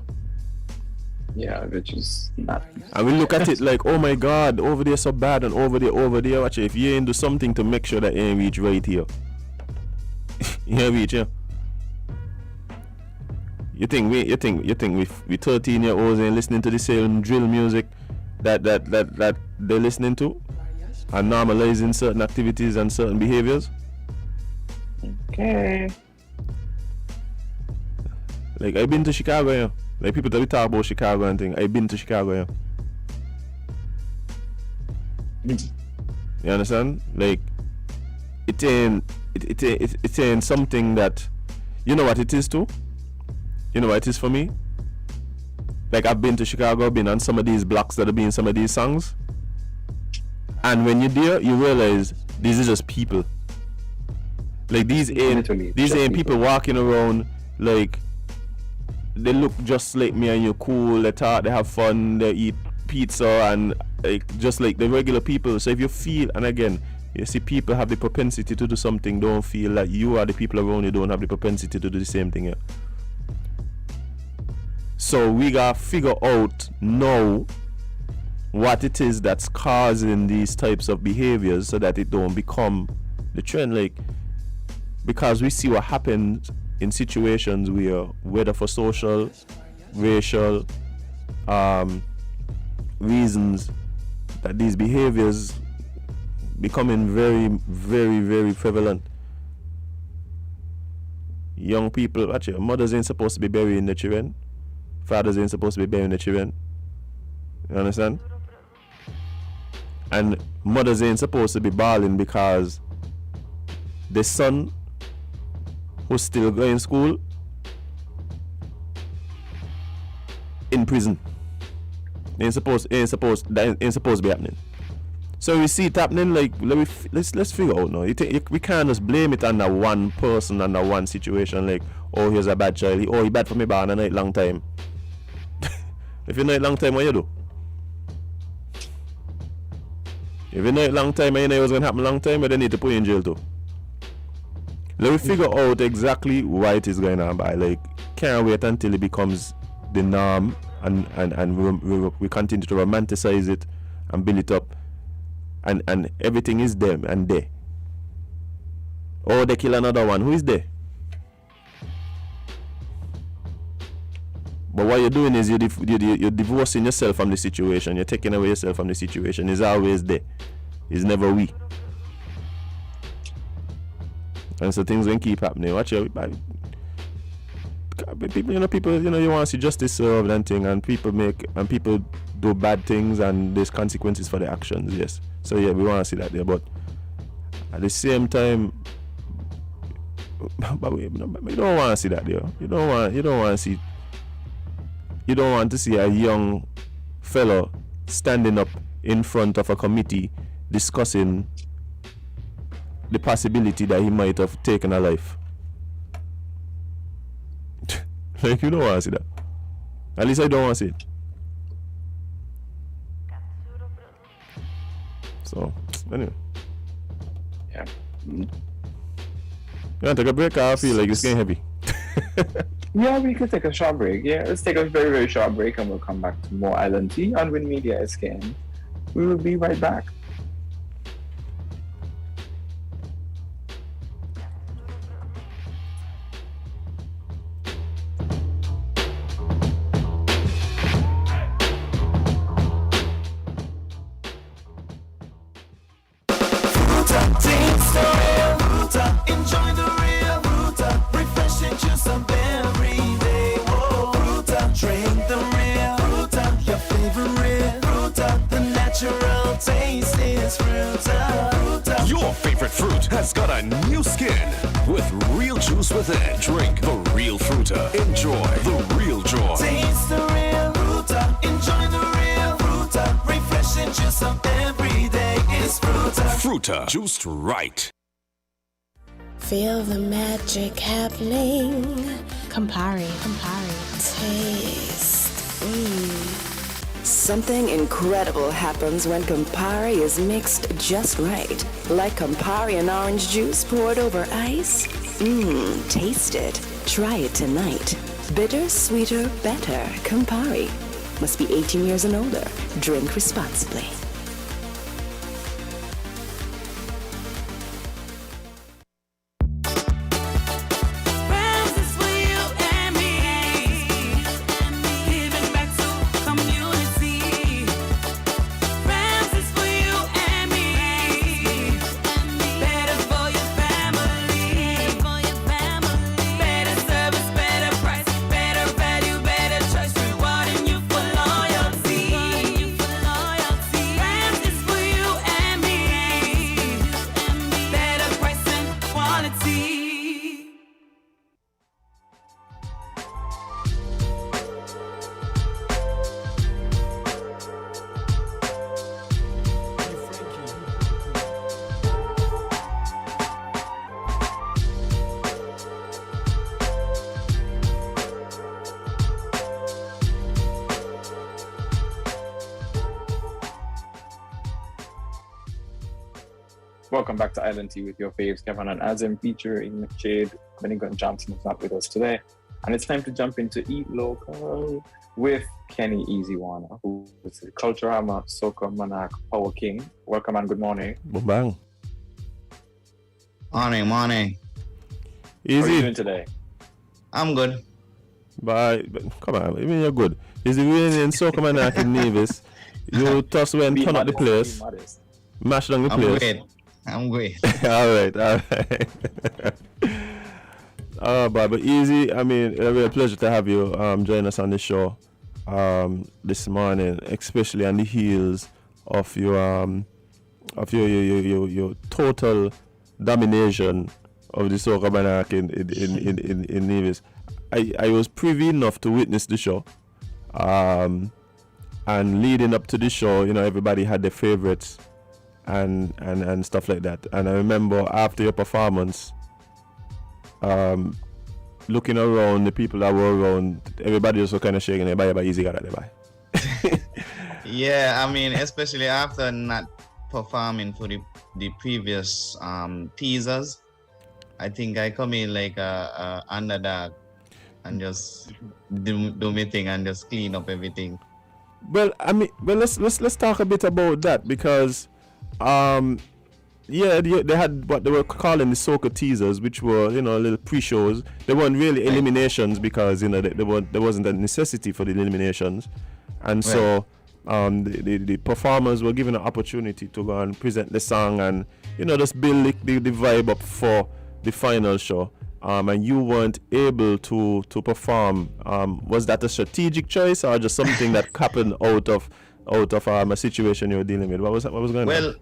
Yeah, which is not. And we look at it like, oh my God, over there so bad, and over there. Actually, if you ain't do something to make sure that you ain't reach right here, you ain't reach here. You think we 13-year-olds ain't listening to the same drill music that they're listening to and normalizing certain activities and certain behaviors? Okay. Like, I've been to Chicago, yeah. Like, people that we talk about Chicago and thing. I've been to Chicago, yeah. You understand? Like, it ain't something that, you know what it is too? You know what it is for me? Like, I've been to Chicago, been on some of these blocks that have been some of these songs. And when you're there, you realize these are just people. Like, these ain't people walking around like they look just like me and you're cool, they talk, they have fun, they eat pizza and like just like the regular people. So if you feel, and again, you see people have the propensity to do something, don't feel like you are the people around you don't have the propensity to do the same thing. Yeah. So we gotta figure out now what it is that's causing these types of behaviors so that it don't become the trend. Like, because we see what happens in situations where, whether for social, racial reasons, that these behaviors becoming very, very, very prevalent. Young people, actually, mothers ain't supposed to be burying the children. Fathers ain't supposed to be burying the children. You understand? And mothers ain't supposed to be bawling because the son who's still going to school in prison. Ain't supposed to be happening. So we see it happening. Like, let's figure out now. We can't just blame it on that one person and that one situation. Like, oh, here's a bad child. He bad for me, but I night long time. If you know it long time, what you do? If you know it long time and you know it was gonna happen long time, but they need to put you in jail too. Let me figure out exactly why it is going on. But like, can't wait until it becomes the norm and we continue to romanticize it and build it up. And everything is them and there. Or they kill another one. Who is there? But what you're doing is you're divorcing yourself from the situation. You're taking away yourself from the situation. It's always there. It's never we. And so things will keep happening. Watch out. People, you want to see justice served and thing, and people do bad things, and there's consequences for the actions. Yes. So yeah, we want to see that there. But at the same time, but we don't want to see that there. You don't want to see a young fellow standing up in front of a committee discussing the possibility that he might have taken a life. Like, you don't want to see that. At least I don't want to see it. So, anyway. Yeah. You want to take a break? I feel like it's getting heavy. Yeah, we could take a short break. Yeah, let's take a very, very short break and we'll come back to more Island Tea on Win Media SKN. We will be right back. Enjoy the real Fruta, refreshing juice of every day. Whoa, Fruta, drink the real Fruta, your favorite Fruta. The natural taste is Fruta. Fruta. Your favorite fruit has got a new skin with real juice within. Drink the real Fruta. Enjoy the real joy. Taste the real Fruta, enjoy the real Fruta, refreshing juice of every day is Fruta. Fruta, juiced right. Feel the magic happening. Campari. Taste. Something incredible happens when Campari is mixed just right. Like Campari and orange juice poured over ice. Taste it. Try it tonight. Bitter, sweeter, better. Campari. Must be 18 years and older. Drink responsibly. Welcome back to Island Tea with your faves, Kevon and Azem, featuring Jade. Benny Johnson is not with us today. And it's time to jump into Eat Local with Kenny Eazi Warner, who is the Culturama Soca Monarch Power King. Welcome and good morning. Boom bang. Morning. How are you Easy. doing today? I'm good. But come on, I mean you're good. Is the rain in Soca Monarch in Nevis? You toss away and Be turn up the modest, place, be modest. mash down the I'm place. great. I'm great. all right. But Easy, I mean, a real pleasure to have you join us on the show this morning, especially on the heels of your total domination of the Soca Monarch in Nevis. I was privy enough to witness the show. And leading up to the show, you know, everybody had their favorites and stuff like that. And I remember after your performance, looking around, the people that were around, everybody was kind of shaking their bye, Easy got it, bye. Yeah, I mean, especially after not performing for the previous teasers, I think I come in like a underdog and just do my thing and just clean up everything. Well, I mean, let's talk a bit about that because, yeah, they had what they were calling the Soca teasers, which were, you know, little pre-shows. They weren't really eliminations because, you know, there wasn't a necessity for the eliminations, and so the performers were given an opportunity to go and present the song and, you know, just build the vibe up for the final show. And you weren't able to perform. Was that a strategic choice or just something that happened out of a situation you were dealing with? What was going on? Well,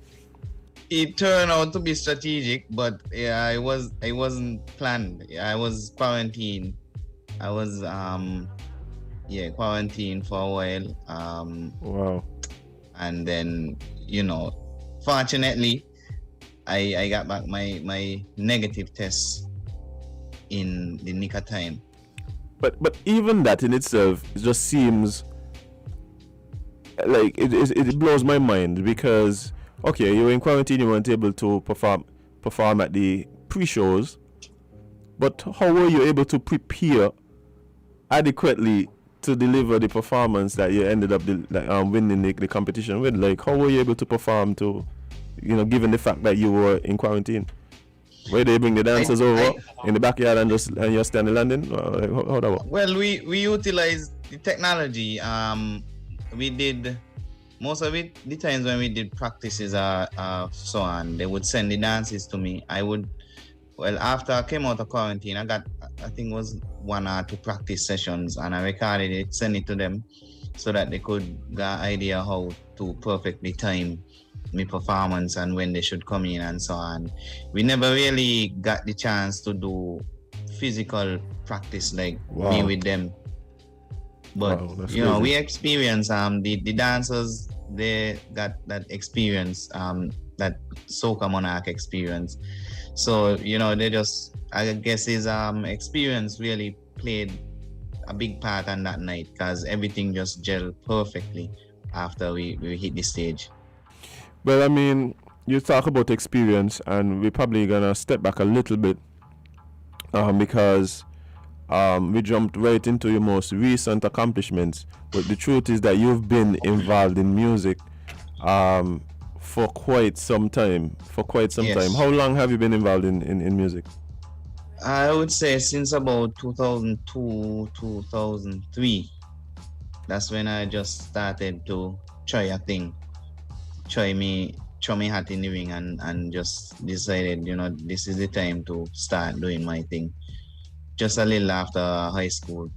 it turned out to be strategic, but yeah, it wasn't planned. I was quarantined. I was quarantined for a while. Wow. And then, you know, fortunately, I got back my negative test in the nick of time. But even that in itself, it just seems like it blows my mind because, okay, you were in quarantine, you weren't able to perform at the pre-shows, but how were you able to prepare adequately to deliver the performance that you ended up winning the competition with? Like, how were you able to perform to, you know, given the fact that you were in quarantine? Where they bring the dancers over in the backyard and you're standing landing? How that work? Well, we utilized the technology. We did most of it. The times when we did practices so on, they would send the dances to me. After I came out of quarantine, I think it was 1 or 2 practice sessions, and I recorded it, sent it to them, so that they could get an idea how to perfectly time my performance and when they should come in and so on. We never really got the chance to do physical practice like me with them. But you know, we experienced the dancers, they got that experience, that Soca Monarch experience. So, you know, they just, I guess his experience really played a big part on that night because everything just gelled perfectly after we hit the stage. Well, I mean, you talk about experience, and we're probably gonna step back a little bit because we jumped right into your most recent accomplishments. But the truth is that you've been involved in music for quite some time. Yes. How long have you been involved in music? I would say since about 2002, 2003. That's when I just started to try a thing. Try me hat in the ring and just decided, you know, this is the time to start doing my thing. Just a little after high school.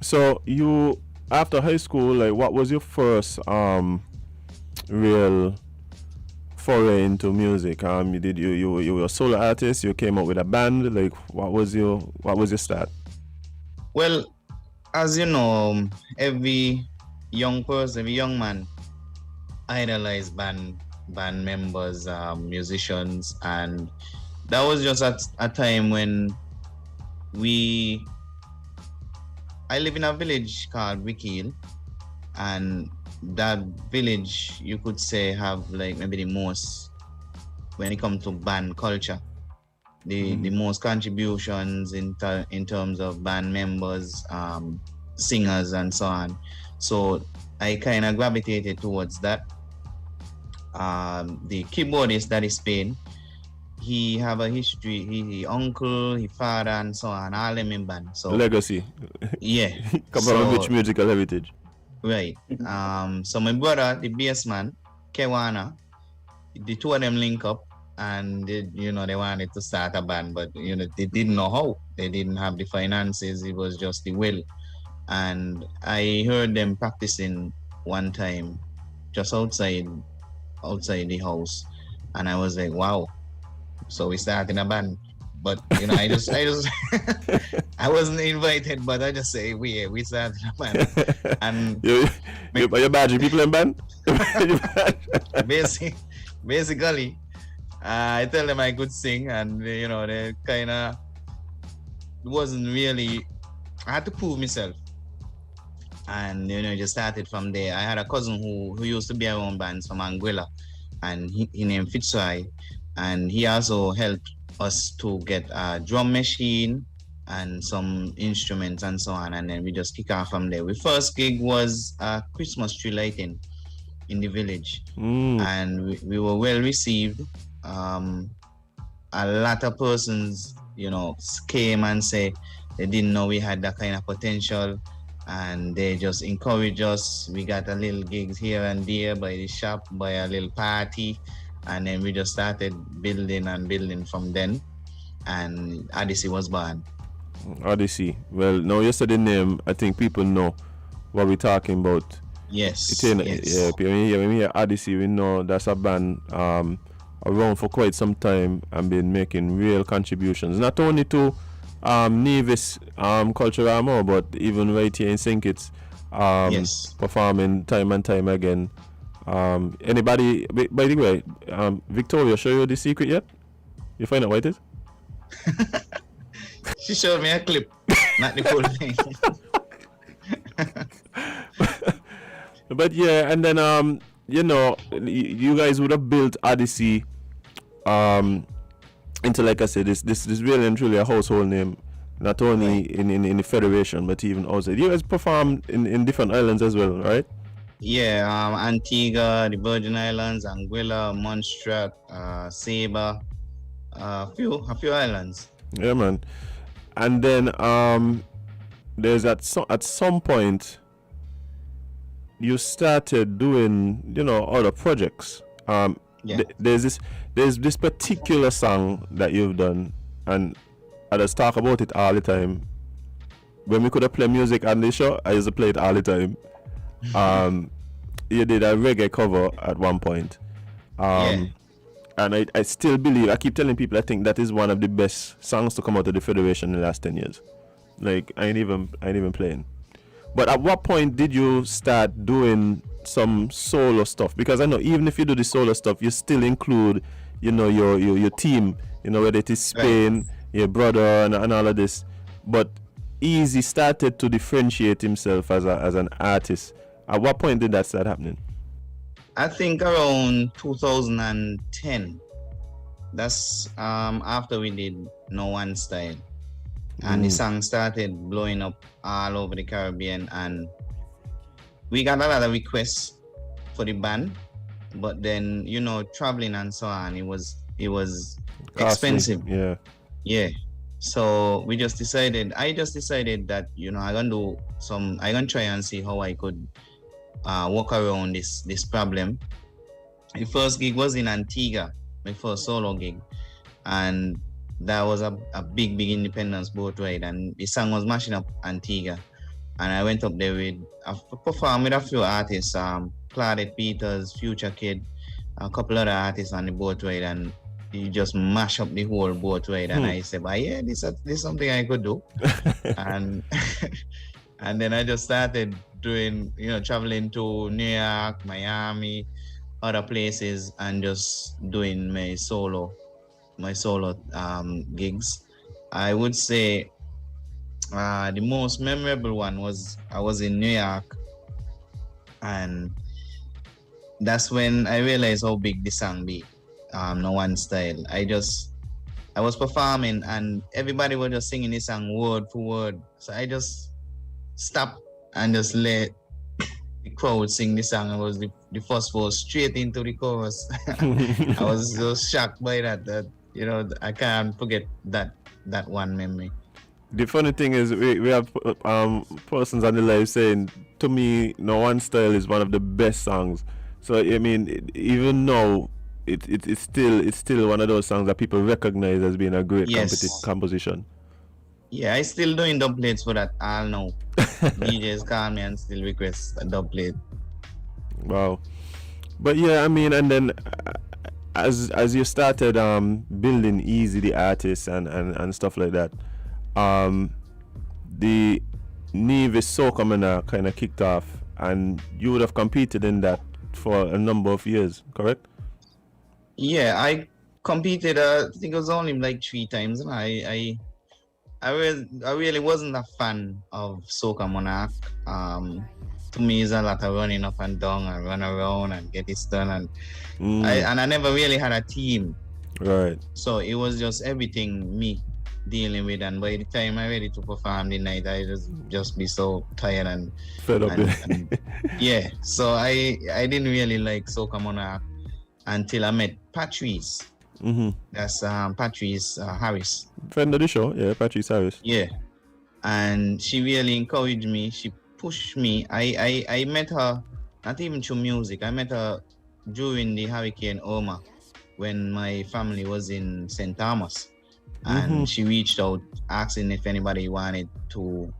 So you, after high school, like, what was your first real foray into music? You were a solo artist, you came up with a band, like what was your start? Well, as you know, every young person, every young man idolize band members, musicians, and that was just at a time when I live in a village called Wikil, and that village, you could say, have like maybe the most when it comes to band culture. the most contributions in terms of band members, singers, and so on. So I kind of gravitated towards that. The keyboardist that is Spain, he have a history. He uncle, his father, and so on. All them in band. So legacy. Yeah. Come from a rich musical heritage. Right. So my brother, the bass man, Kevon, the two of them link up, and they wanted to start a band, but they didn't know how. They didn't have the finances. It was just the will. And I heard them practicing one time, just outside the house, and I was like, wow. So we started a band. But I just I wasn't invited, but I just say we started a band. And you're badging people in band? Basically, I tell them I could sing, and they kind of wasn't really. I had to prove myself, and just started from there. I had a cousin who used to be around bands from Anguilla, and he named Fitzroy, and he also helped us to get a drum machine and some instruments and so on, and then we just kick off from there. The first gig was a Christmas tree lighting in the village, and we were well received. A lot of persons came and say they didn't know we had that kind of potential, and they just encouraged us. We got a little gigs here and there by the shop, by a little party, and then we just started building from then, and Odyssey was born. Odyssey. Well, now you said the name, I think people know what we're talking about. Yes. Yes. Yeah, when we hear Odyssey, we know that's a band around for quite some time and been making real contributions, not only to Nevis Culturama, but even right here in St Kitts, performing time and time again. Anybody, by the way, Victoria show you the secret yet? You find out what it is? She showed me a clip, not the full thing. But yeah, and then you guys would have built Odyssey into, like I said, this really and truly a household name, not only in the federation but even outside. You guys perform in different islands as well, right? Yeah, Antigua, the Virgin Islands, Anguilla, Montserrat, Saba, a few islands. Yeah, man. And then there's at some point you started doing other projects. There's this particular song that you've done, and I just talk about it all the time. When we could have played music on the show, I used to play it all the time. You did a reggae cover at one point, and I still believe, I keep telling people, I think that is one of the best songs to come out of the Federation in the last 10 years. Like, I ain't even playing. But at what point did you start doing some solo stuff? Because I know even if you do the solo stuff, you still include your team, whether it is Spain, your brother, and all of this. But Eazi started to differentiate himself as an artist. At what point did that start happening? I think around 2010. That's after we did No One Style. And the song started blowing up all over the Caribbean, and we got a lot of requests for the band. But then, traveling and so on, it was expensive. Yeah. So I just decided that, I'm gonna try and see how I could work around this problem. The first gig was in Antigua, my first solo gig, and that was a big independence boat ride, and the song was mashing up Antigua. And I went up there performed with a few artists, Claudette Peters, Future Kid, a couple other artists on the boat ride, and you just mash up the whole boat ride. And I said, this is something I could do. and then I just started doing, traveling to New York, Miami, other places, and just doing my solo gigs. I would say the most memorable one was I was in New York, and that's when I realized how big the song be. No One Style. I just I was performing and everybody was just singing this song word for word. So I just stopped and just let the crowd sing the song. It was the first verse straight into the chorus. I was so shocked by that I can't forget that one memory. The funny thing is, we have persons on the live saying, to me, No One Style is one of the best songs. So I mean, even now, it's still one of those songs that people recognize as being a great composition. Yeah, I still doing dub plates for that all now. DJs call me and still request a dub plate. Wow. But yeah, I mean, and then as you started building Eazi the artist and stuff like that, the Nevis Soca kind of kicked off, and you would have competed in that for a number of years, correct? Yeah, I competed. I think it was only like 3 times, and I really wasn't a fan of Soca Monarch. To me, it's a lot of running up and down and run around and get this done, and I never really had a team. Right. So it was just everything me dealing with, and by the time I ready to perform the night, I just be so tired and fed up. And yeah. So I didn't really like Soca Monarch until I met Patrice. Mm-hmm. That's Patrice Harris. Friend of the show, yeah, Patrice Harris. Yeah, and she really encouraged me. She pushed me. I met her not even through music. I met her during the Hurricane Irma when my family was in St. Thomas, and she reached out asking if anybody wanted to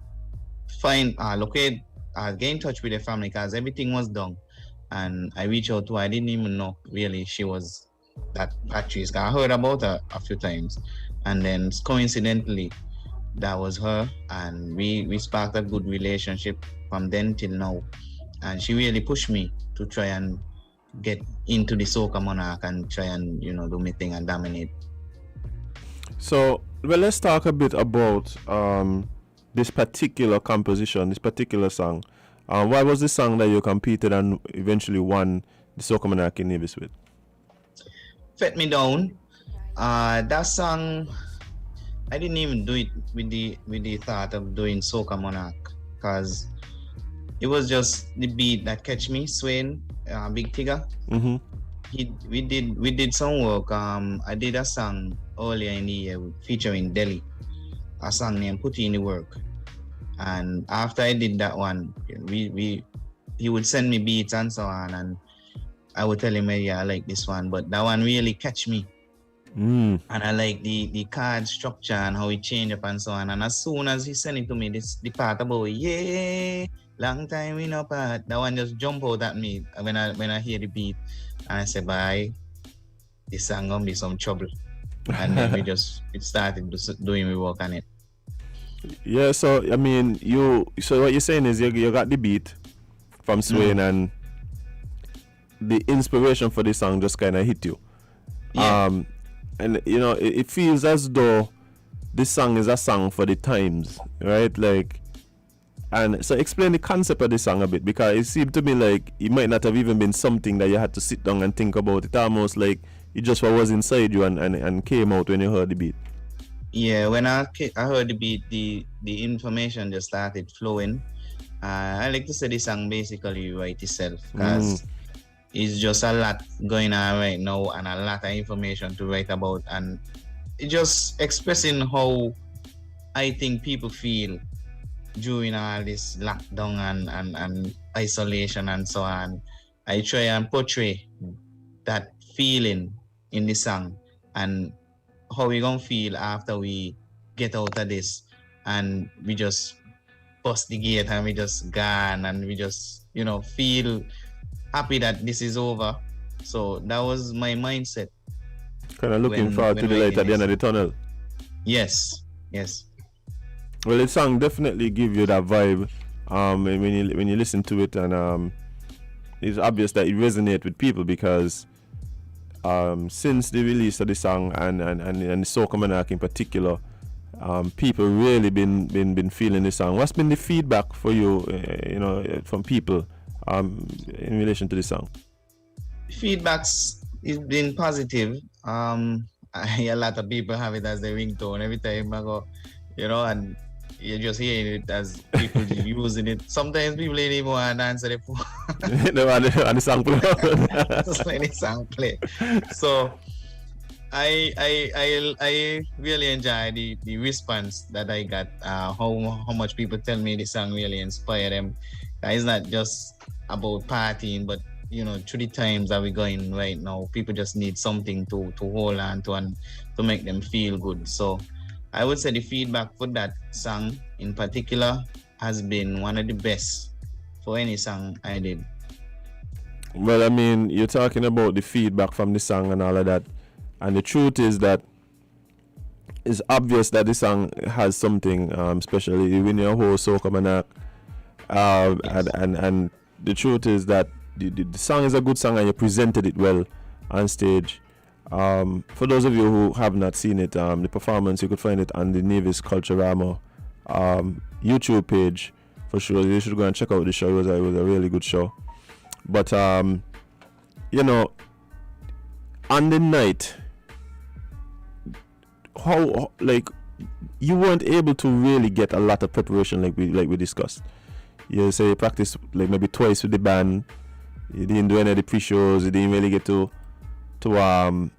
find, locate, get in touch with their family because everything was done. And I reached out to her. I didn't even know really she was that Patrice. I heard about her a few times, and then coincidentally, that was her, and we sparked a good relationship from then till now. And she really pushed me to try and get into the Soca Monarch and try and do my thing and dominate. So, well, let's talk a bit about this particular composition, this particular song. Why was this song that you competed and eventually won the Soca Monarch in Nevis with? Fet Me Down. That song, I didn't even do it with the thought of doing Soca Monarch, because it was just the beat that catch me, swaying, Big Tigger. Mm-hmm. We did some work. I did a song earlier in the year featuring Delhi, a song named Put In The Work. And after I did that one, he would send me beats and so on, and I would tell him, yeah, I like this one, but that one really catch me. And I like the chord structure and how it changed up and so on. And as soon as he sent it to me, the part about yeah, long time we know part, that one just jump out at me when I hear the beat, and I say, bye, this song gonna be some trouble. And then we started doing we work on it. Yeah, so I mean, so what you're saying is you got the beat from Swain, and the inspiration for this song just kind of hit you. Yeah. And it feels as though this song is a song for the times, right? Like, and so explain the concept of this song a bit, because it seemed to me like it might not have even been something that you had to sit down and think about. It almost like it just what was inside you and came out when you heard the beat. Yeah, when I heard the beat, the information just started flowing. I like to say this song basically write itself, because it's just a lot going on right now and a lot of information to write about, and it just expressing how I think people feel during all this lockdown and isolation and so on. I try and portray that feeling in the song and how we gonna feel after we get out of this, and we just bust the gate and we just gone and we just feel happy that this is over. So that was my mindset. Kind of looking forward to the light at the end of the tunnel. Yes. Well, the song definitely give you that vibe when you listen to it, and it's obvious that it resonates with people, because since the release of the song and the Soca Monarch in particular, people really been feeling the song. What's been the feedback for you, from people in relation to the song? Feedback's been positive. a lot of people have it as their ringtone every time I go, and you're just hearing it as people using it. Sometimes people ain't even want to answer the phone. No, and the song play. Just let the song play. So I really enjoy the response that I got. How much people tell me the song really inspired them. It's not just about partying, but through the times that we're going right now, people just need something to hold on to and to make them feel good. So I would say the feedback for that song in particular has been one of the best for any song I did. Well, I mean, you're talking about the feedback from the song and all of that. And the truth is that it's obvious that the song has something, especially when you're a whole Soca man. Yes. And the truth is that the song is a good song and you presented it well on stage. For those of you who have not seen it, the performance, you could find it on the Nevis Culturama YouTube page for sure. You should go and check out the show. It was a really good show. But on the night, how you weren't able to really get a lot of preparation like we discussed. You say you practice like maybe twice with the band. You didn't do any of the pre-shows. You didn't really get to perform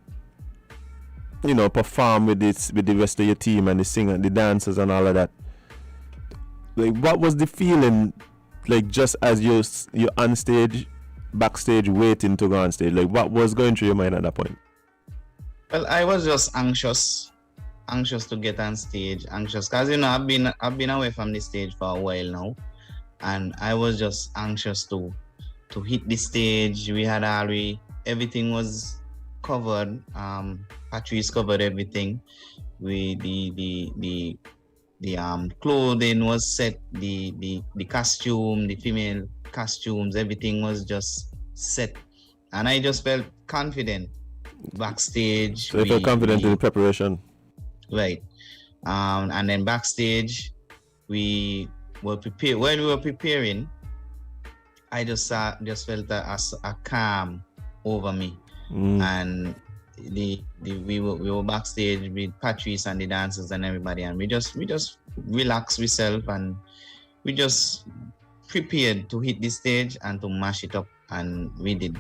with the rest of your team and the singer, the dancers and all of that. Like, what was the feeling like just as you're on stage, backstage, waiting to go on stage? Like, what was going through your mind at that point? Well, I was just anxious to get on stage, anxious because I've been away from the stage for a while now, and I was just anxious to hit the stage. We had everything was covered. Patrice covered everything. The clothing was set, the costume, the female costumes, everything was just set, and I just felt confident backstage. So you felt confident in the preparation, right? And then backstage, we were prepared. While we were preparing, I just felt a calm over me, and we were backstage with Patrice and the dancers and everybody, and we just relaxed ourselves and we just prepared to hit the stage and to mash it up, and we did.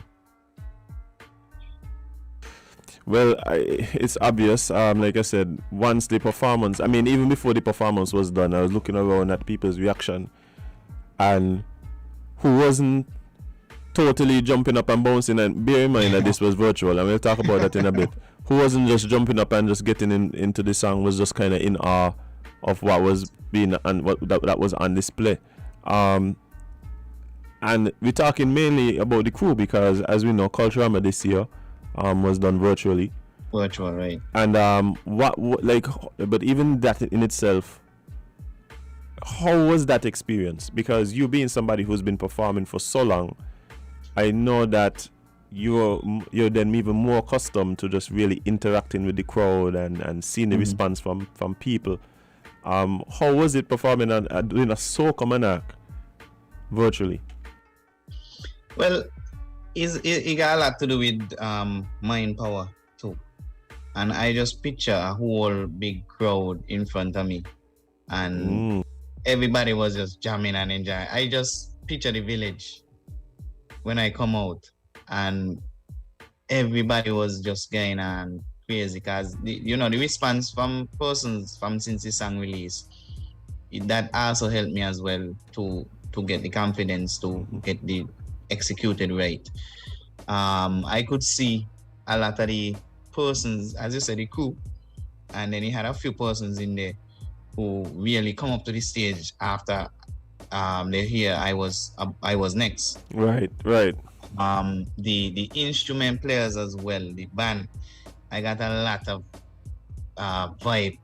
Well, it's obvious. Like I said, once the performance, I mean, even before the performance was done, I was looking around at people's reaction, and who wasn't totally jumping up and bouncing. And bear in mind that this was virtual, and we'll talk about that in a bit. Who wasn't just jumping up and just getting into the song, was just kind of in awe of what was being and what that was on display. And we're talking mainly about the crew because, as we know, Culturama this year was done virtually. Virtual, right? And but even that in itself, how was that experience? Because you being somebody who's been performing for so long, I know that you're then even more accustomed to just really interacting with the crowd and seeing the response from people. How was it performing and doing a Soca Monarch virtually? Well, it got a lot to do with mind power too. And I just picture a whole big crowd in front of me, and everybody was just jamming and enjoying. I just picture the village when I come out, and everybody was just going on crazy because the response from persons from since the song release, that also helped me as well to get the confidence to get the executed right. I could see a lot of the persons, as you said, the crew, and then you had a few persons in there who really come up to the stage after they hear I was next. Right. The instrument players as well, the band, I got a lot of vibe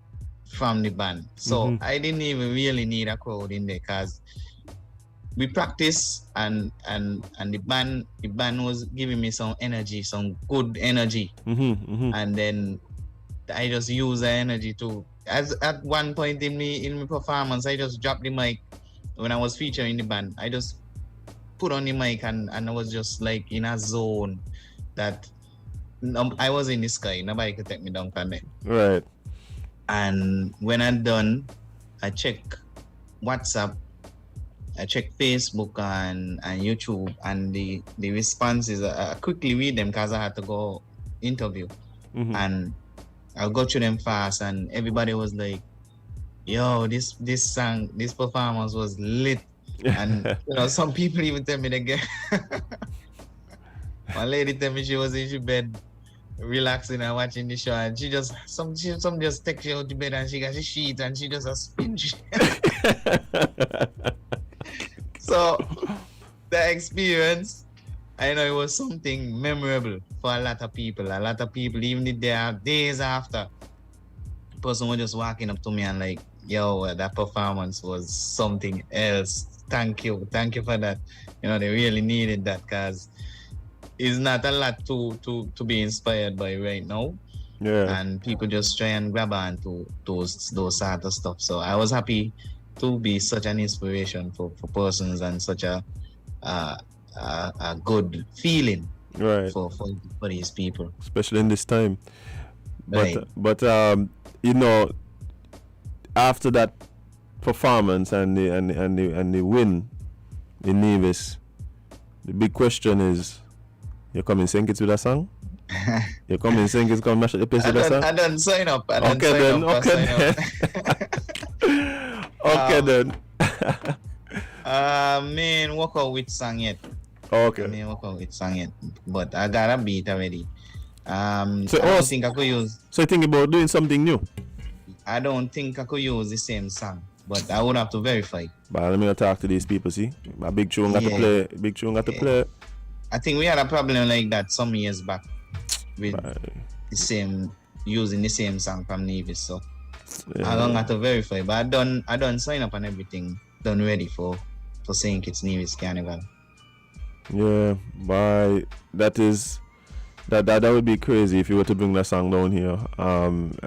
from the band. So I didn't even really need a crowd in there because we practiced and the band was giving me some energy, some good energy. And then I just used the energy to, as at one point in my performance, I just dropped the mic when I was featuring the band. I just put on the mic and I was just like in a zone that No, I was in the sky. Nobody could take me down from there. Right. And when I'm done, I check WhatsApp, I check Facebook and YouTube, and the responses, I quickly read them because I had to go interview. Mhm. And I'll go through them fast, and everybody was like, yo, this song, this performance was lit. And you know, some people even tell me they get one lady tell me she was in her bed relaxing and watching the show, and she just some just takes you out the bed and she got a sheet and she just a spin. So the experience, I know it was something memorable for a lot of people. A lot of people, even if they are days after, the person was just walking up to me and like, yo, that performance was something else. Thank you for that. You know, they really needed that because it's not a lot to be inspired by right now. Yeah. And people just try and grab on to those sort of stuff. So I was happy to be such an inspiration for persons and such a good feeling Right. for these people. Especially in this time. Right. But you know, after that performance and the win in Nevis, the big question is, you come and sing it with a song? You come and sing it, come mash up the place with a song? I don't sign up. Okay then. Okay then. Man, work out with song yet. Okay. I mean, work out with song yet. But I got a beat already. So I don't think I could use. So you think about doing something new? I don't think I could use the same song, but I would have to verify. But let me talk to these people. See, my big tune got to Yeah. play. Big tune got to play. I think we had a problem like that some years back with Right. the same using the same song from Nevis. So Yeah. I don't have to verify, but I done sign up and everything, done ready for St Kitts Nevis Carnival. Yeah, but that would be crazy if you were to bring that song down here, and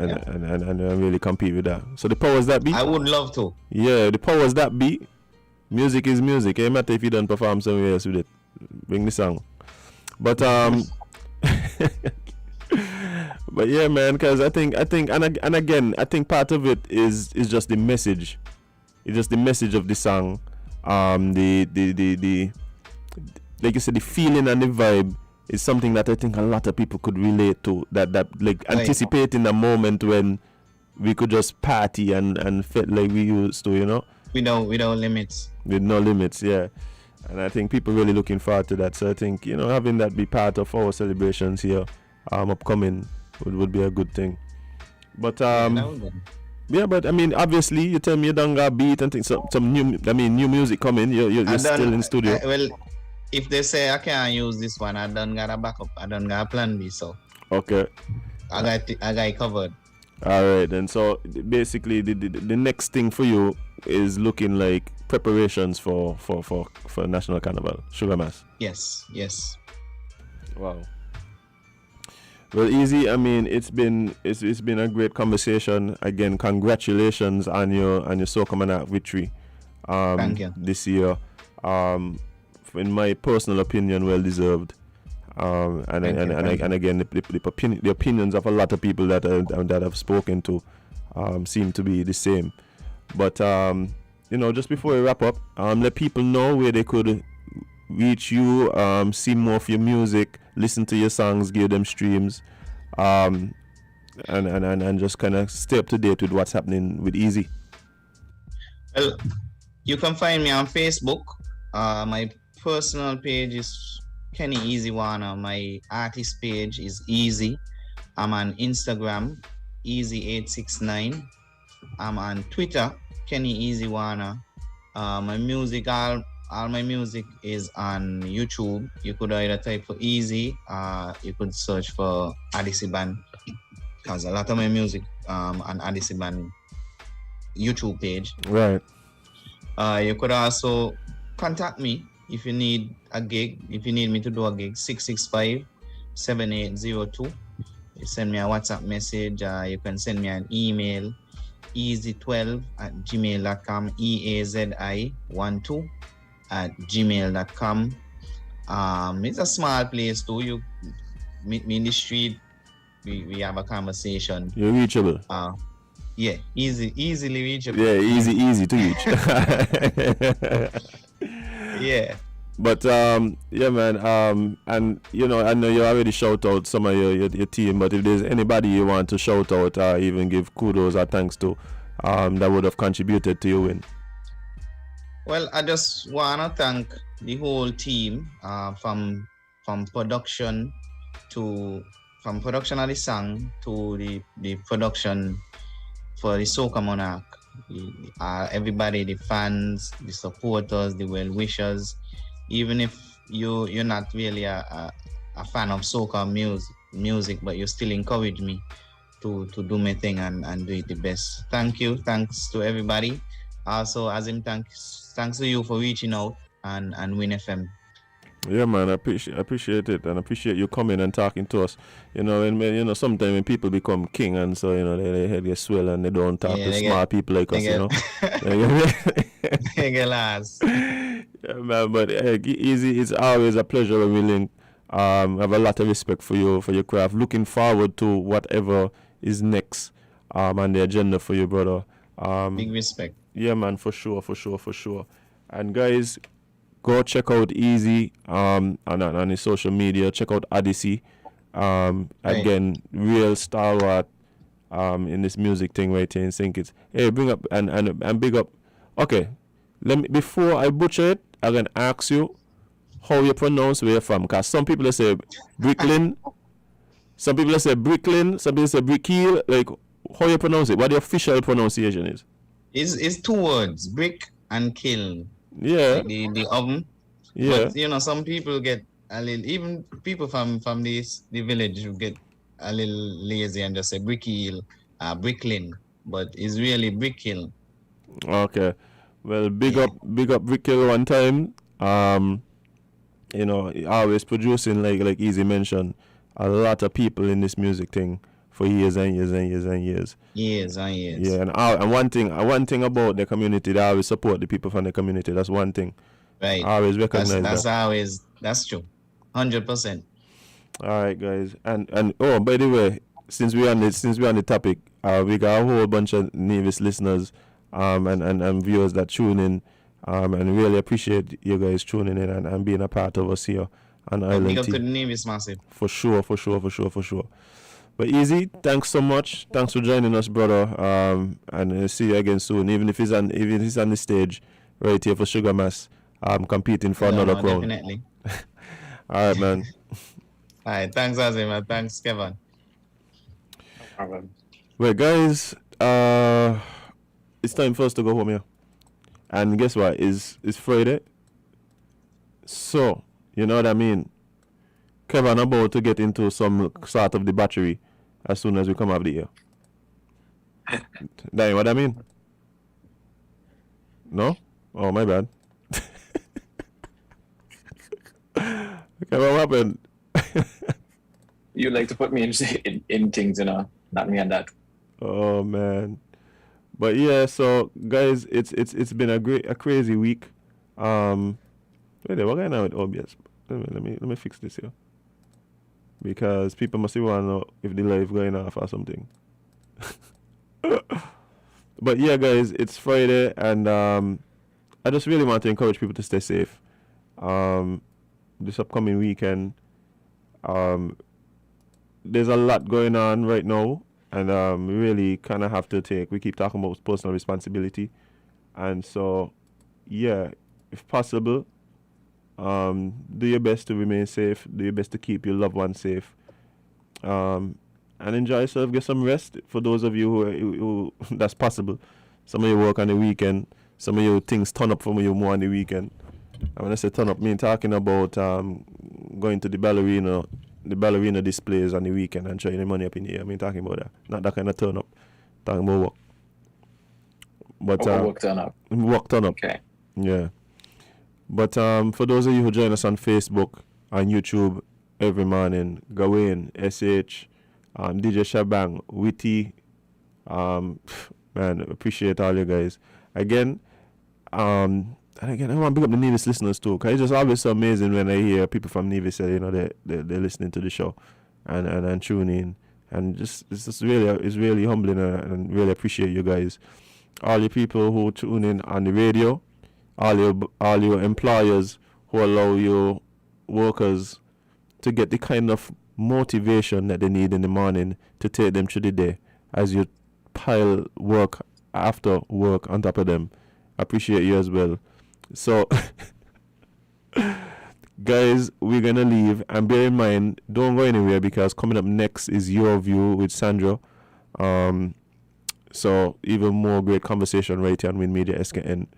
really compete with that. So the powers that be. I would love to. Yeah, the powers that be. Music is music. It matter if you don't perform somewhere else with it. Bring the song. But but yeah, man, because I think and again, I think part of it is just the message. It's just the message of the song. The like you said, the feeling and the vibe is something that I think a lot of people could relate to. That like Right. anticipating a moment when we could just party and feel like we used to, you know, Without limits. with no limits. Yeah, and I think people really looking forward to that. So I think, you know, having that be part of our celebrations here, upcoming would be a good thing. But yeah, but I mean, obviously, you tell me you done got beat and things. Some new music coming. You're still in studio. Well, if they say I can't use this one, I done got a backup. I done got a plan B. So Okay. I got it covered. All right, and so basically the next thing for you is looking like preparations for National Carnival, Sugar Mass. Yes. Wow. Well, Eazi, I mean, it's been a great conversation. Again, congratulations on your Soca Man victory. Thank you. This year. In my personal opinion, well deserved. And again, the opinions of a lot of people that I've spoken to seem to be the same. But you know, just before we wrap up, let people know where they could reach you, see more of your music, listen to your songs, give them streams, and just kind of stay up to date with what's happening with Eazi. Well, you can find me on Facebook. My personal page is Kenny Eazi Warner. My artist page is Eazi. I'm on Instagram, Eazi869. I'm on Twitter, Kenny Eazi Warner. My music, all my music is on YouTube. You could either type for Eazi, you could search for Odyssey Band, because a lot of my music on Odyssey Band YouTube page. Right. You could also contact me if you need a gig, if you need me to do a gig, 665-7802. You send me a WhatsApp message, you can send me an email, eazi12@gmail.com, EAZI12@gmail.com. It's a small place too. meet me in the street. We have a conversation. You're reachable. Yeah, easily reachable. Yeah, easy to reach. Yeah. But yeah, man. And you know, I know you already shout out some of your team, but if there's anybody you want to shout out or even give kudos or thanks to, that would have contributed to your win. Well, I just wanna thank the whole team, from production from production of the song to the production for the Soca Monarch. Everybody, the fans, the supporters, the well-wishers. Even if you're not really a fan of soca music, but you still encourage me to do my thing and do it the best. Thank you. Thanks to everybody. Also, Azem, thanks to you for reaching out and Win FM. Yeah, man, I appreciate it, and appreciate you coming and talking to us. You know, and sometimes when people become king, and so they head get swell and they don't talk to smart people like us. They get lost. Yeah, man, but Eazi, it's always a pleasure when we link. I have a lot of respect for your craft. Looking forward to whatever is next on the agenda for you, brother. Big respect. Yeah, man, for sure. And guys, go check out Eazi on his social media. Check out Odyssey. Again, real stalwart in this music thing right here in St. Kitts. Hey, bring up and big up. Okay, before I butcher it, I'm gonna ask you how you pronounce where you're from. Cause some people say Brooklyn, some people say Brooklyn, some people say Brickhill. Like, how you pronounce it? What the official pronunciation is? It's two words, brick and kiln. Yeah. Like the oven. Yeah. But some people get a little, even people from the village who get a little lazy and just say Brickhill, Bricklin. But it's really Brickhill. Okay. Well, big up Brickhill one time. Always producing like Eazi mentioned, a lot of people in this music thing for years and years and years and years. Years and years. Yeah, and one thing about the community, they always support the people from the community. That's one thing. Right. I always recognize that's true. 100%. All right, guys. And oh, by the way, since we're on the topic, we got a whole bunch of Nevis listeners and viewers that tune in. And really appreciate you guys tuning in and being a part of us here on Island Big up T. to the Nevis massive. For sure. But Eazi, thanks so much. Thanks for joining us, brother. And see you again soon. Even if he's on the stage right here for Sugar Mass, competing for another crown. Definitely. All right, man. All right, thanks Azem, thanks Kevon. Well, guys, it's time for us to go home here. And guess what? It's Friday. So, you know what I mean? Kevon about to get into some sort of debauchery as soon as we come out the year. That ain't what I mean? No? Oh, my bad. Kevon, what happened? You like to put me in things, not me and that. Oh, man. But yeah, so guys, it's been a crazy week. Wait there, what going on with OBS? Let me fix this here. Because people must want to know if the live going off or something. But yeah, guys, it's Friday, and I just really want to encourage people to stay safe. This upcoming weekend, there's a lot going on right now. And we really kind of have to we keep talking about personal responsibility. And so, yeah, if possible, do your best to remain safe. Do your best to keep your loved ones safe. And enjoy yourself. Get some rest. For those of you who that's possible. Some of you work on the weekend. Some of you things turn up for you more on the weekend. And when I say turn up, I mean talking about going to the ballerina displays on the weekend and throwing the money up in the air. I mean, talking about that. Not that kind of turn up. Talking about work. But work turn up. Work turn up. Okay. Yeah. But for those of you who join us on Facebook, on YouTube every morning, Gawain, SH, DJ Shabang, Witty, man, appreciate all you guys. Again, and again, I want to big up the Nevis listeners too, because it's just always so amazing when I hear people from Nevis say, they're listening to the show. and tune in. And it's really humbling, and really appreciate you guys. All you people who tune in on the radio, all your employers who allow your workers to get the kind of motivation that they need in the morning to take them through the day, as you pile work after work on top of them. Appreciate you as well. So guys, we're gonna leave, and bear in mind, don't go anywhere, because coming up next is Your View with Sandra. So even more great conversation right here on Win Media SKN.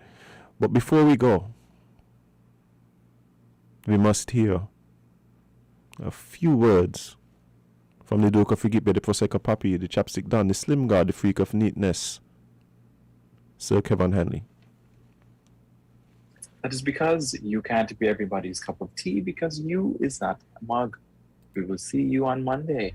But before we go, we must hear a few words from the Duke of Igipe, the Prosecco Papi, the Chapstick Don, the Slim God, the Freak of Neatness, Sir Kevon Hanley. That is because you can't be everybody's cup of tea, because you is not a mug. We will see you on Monday.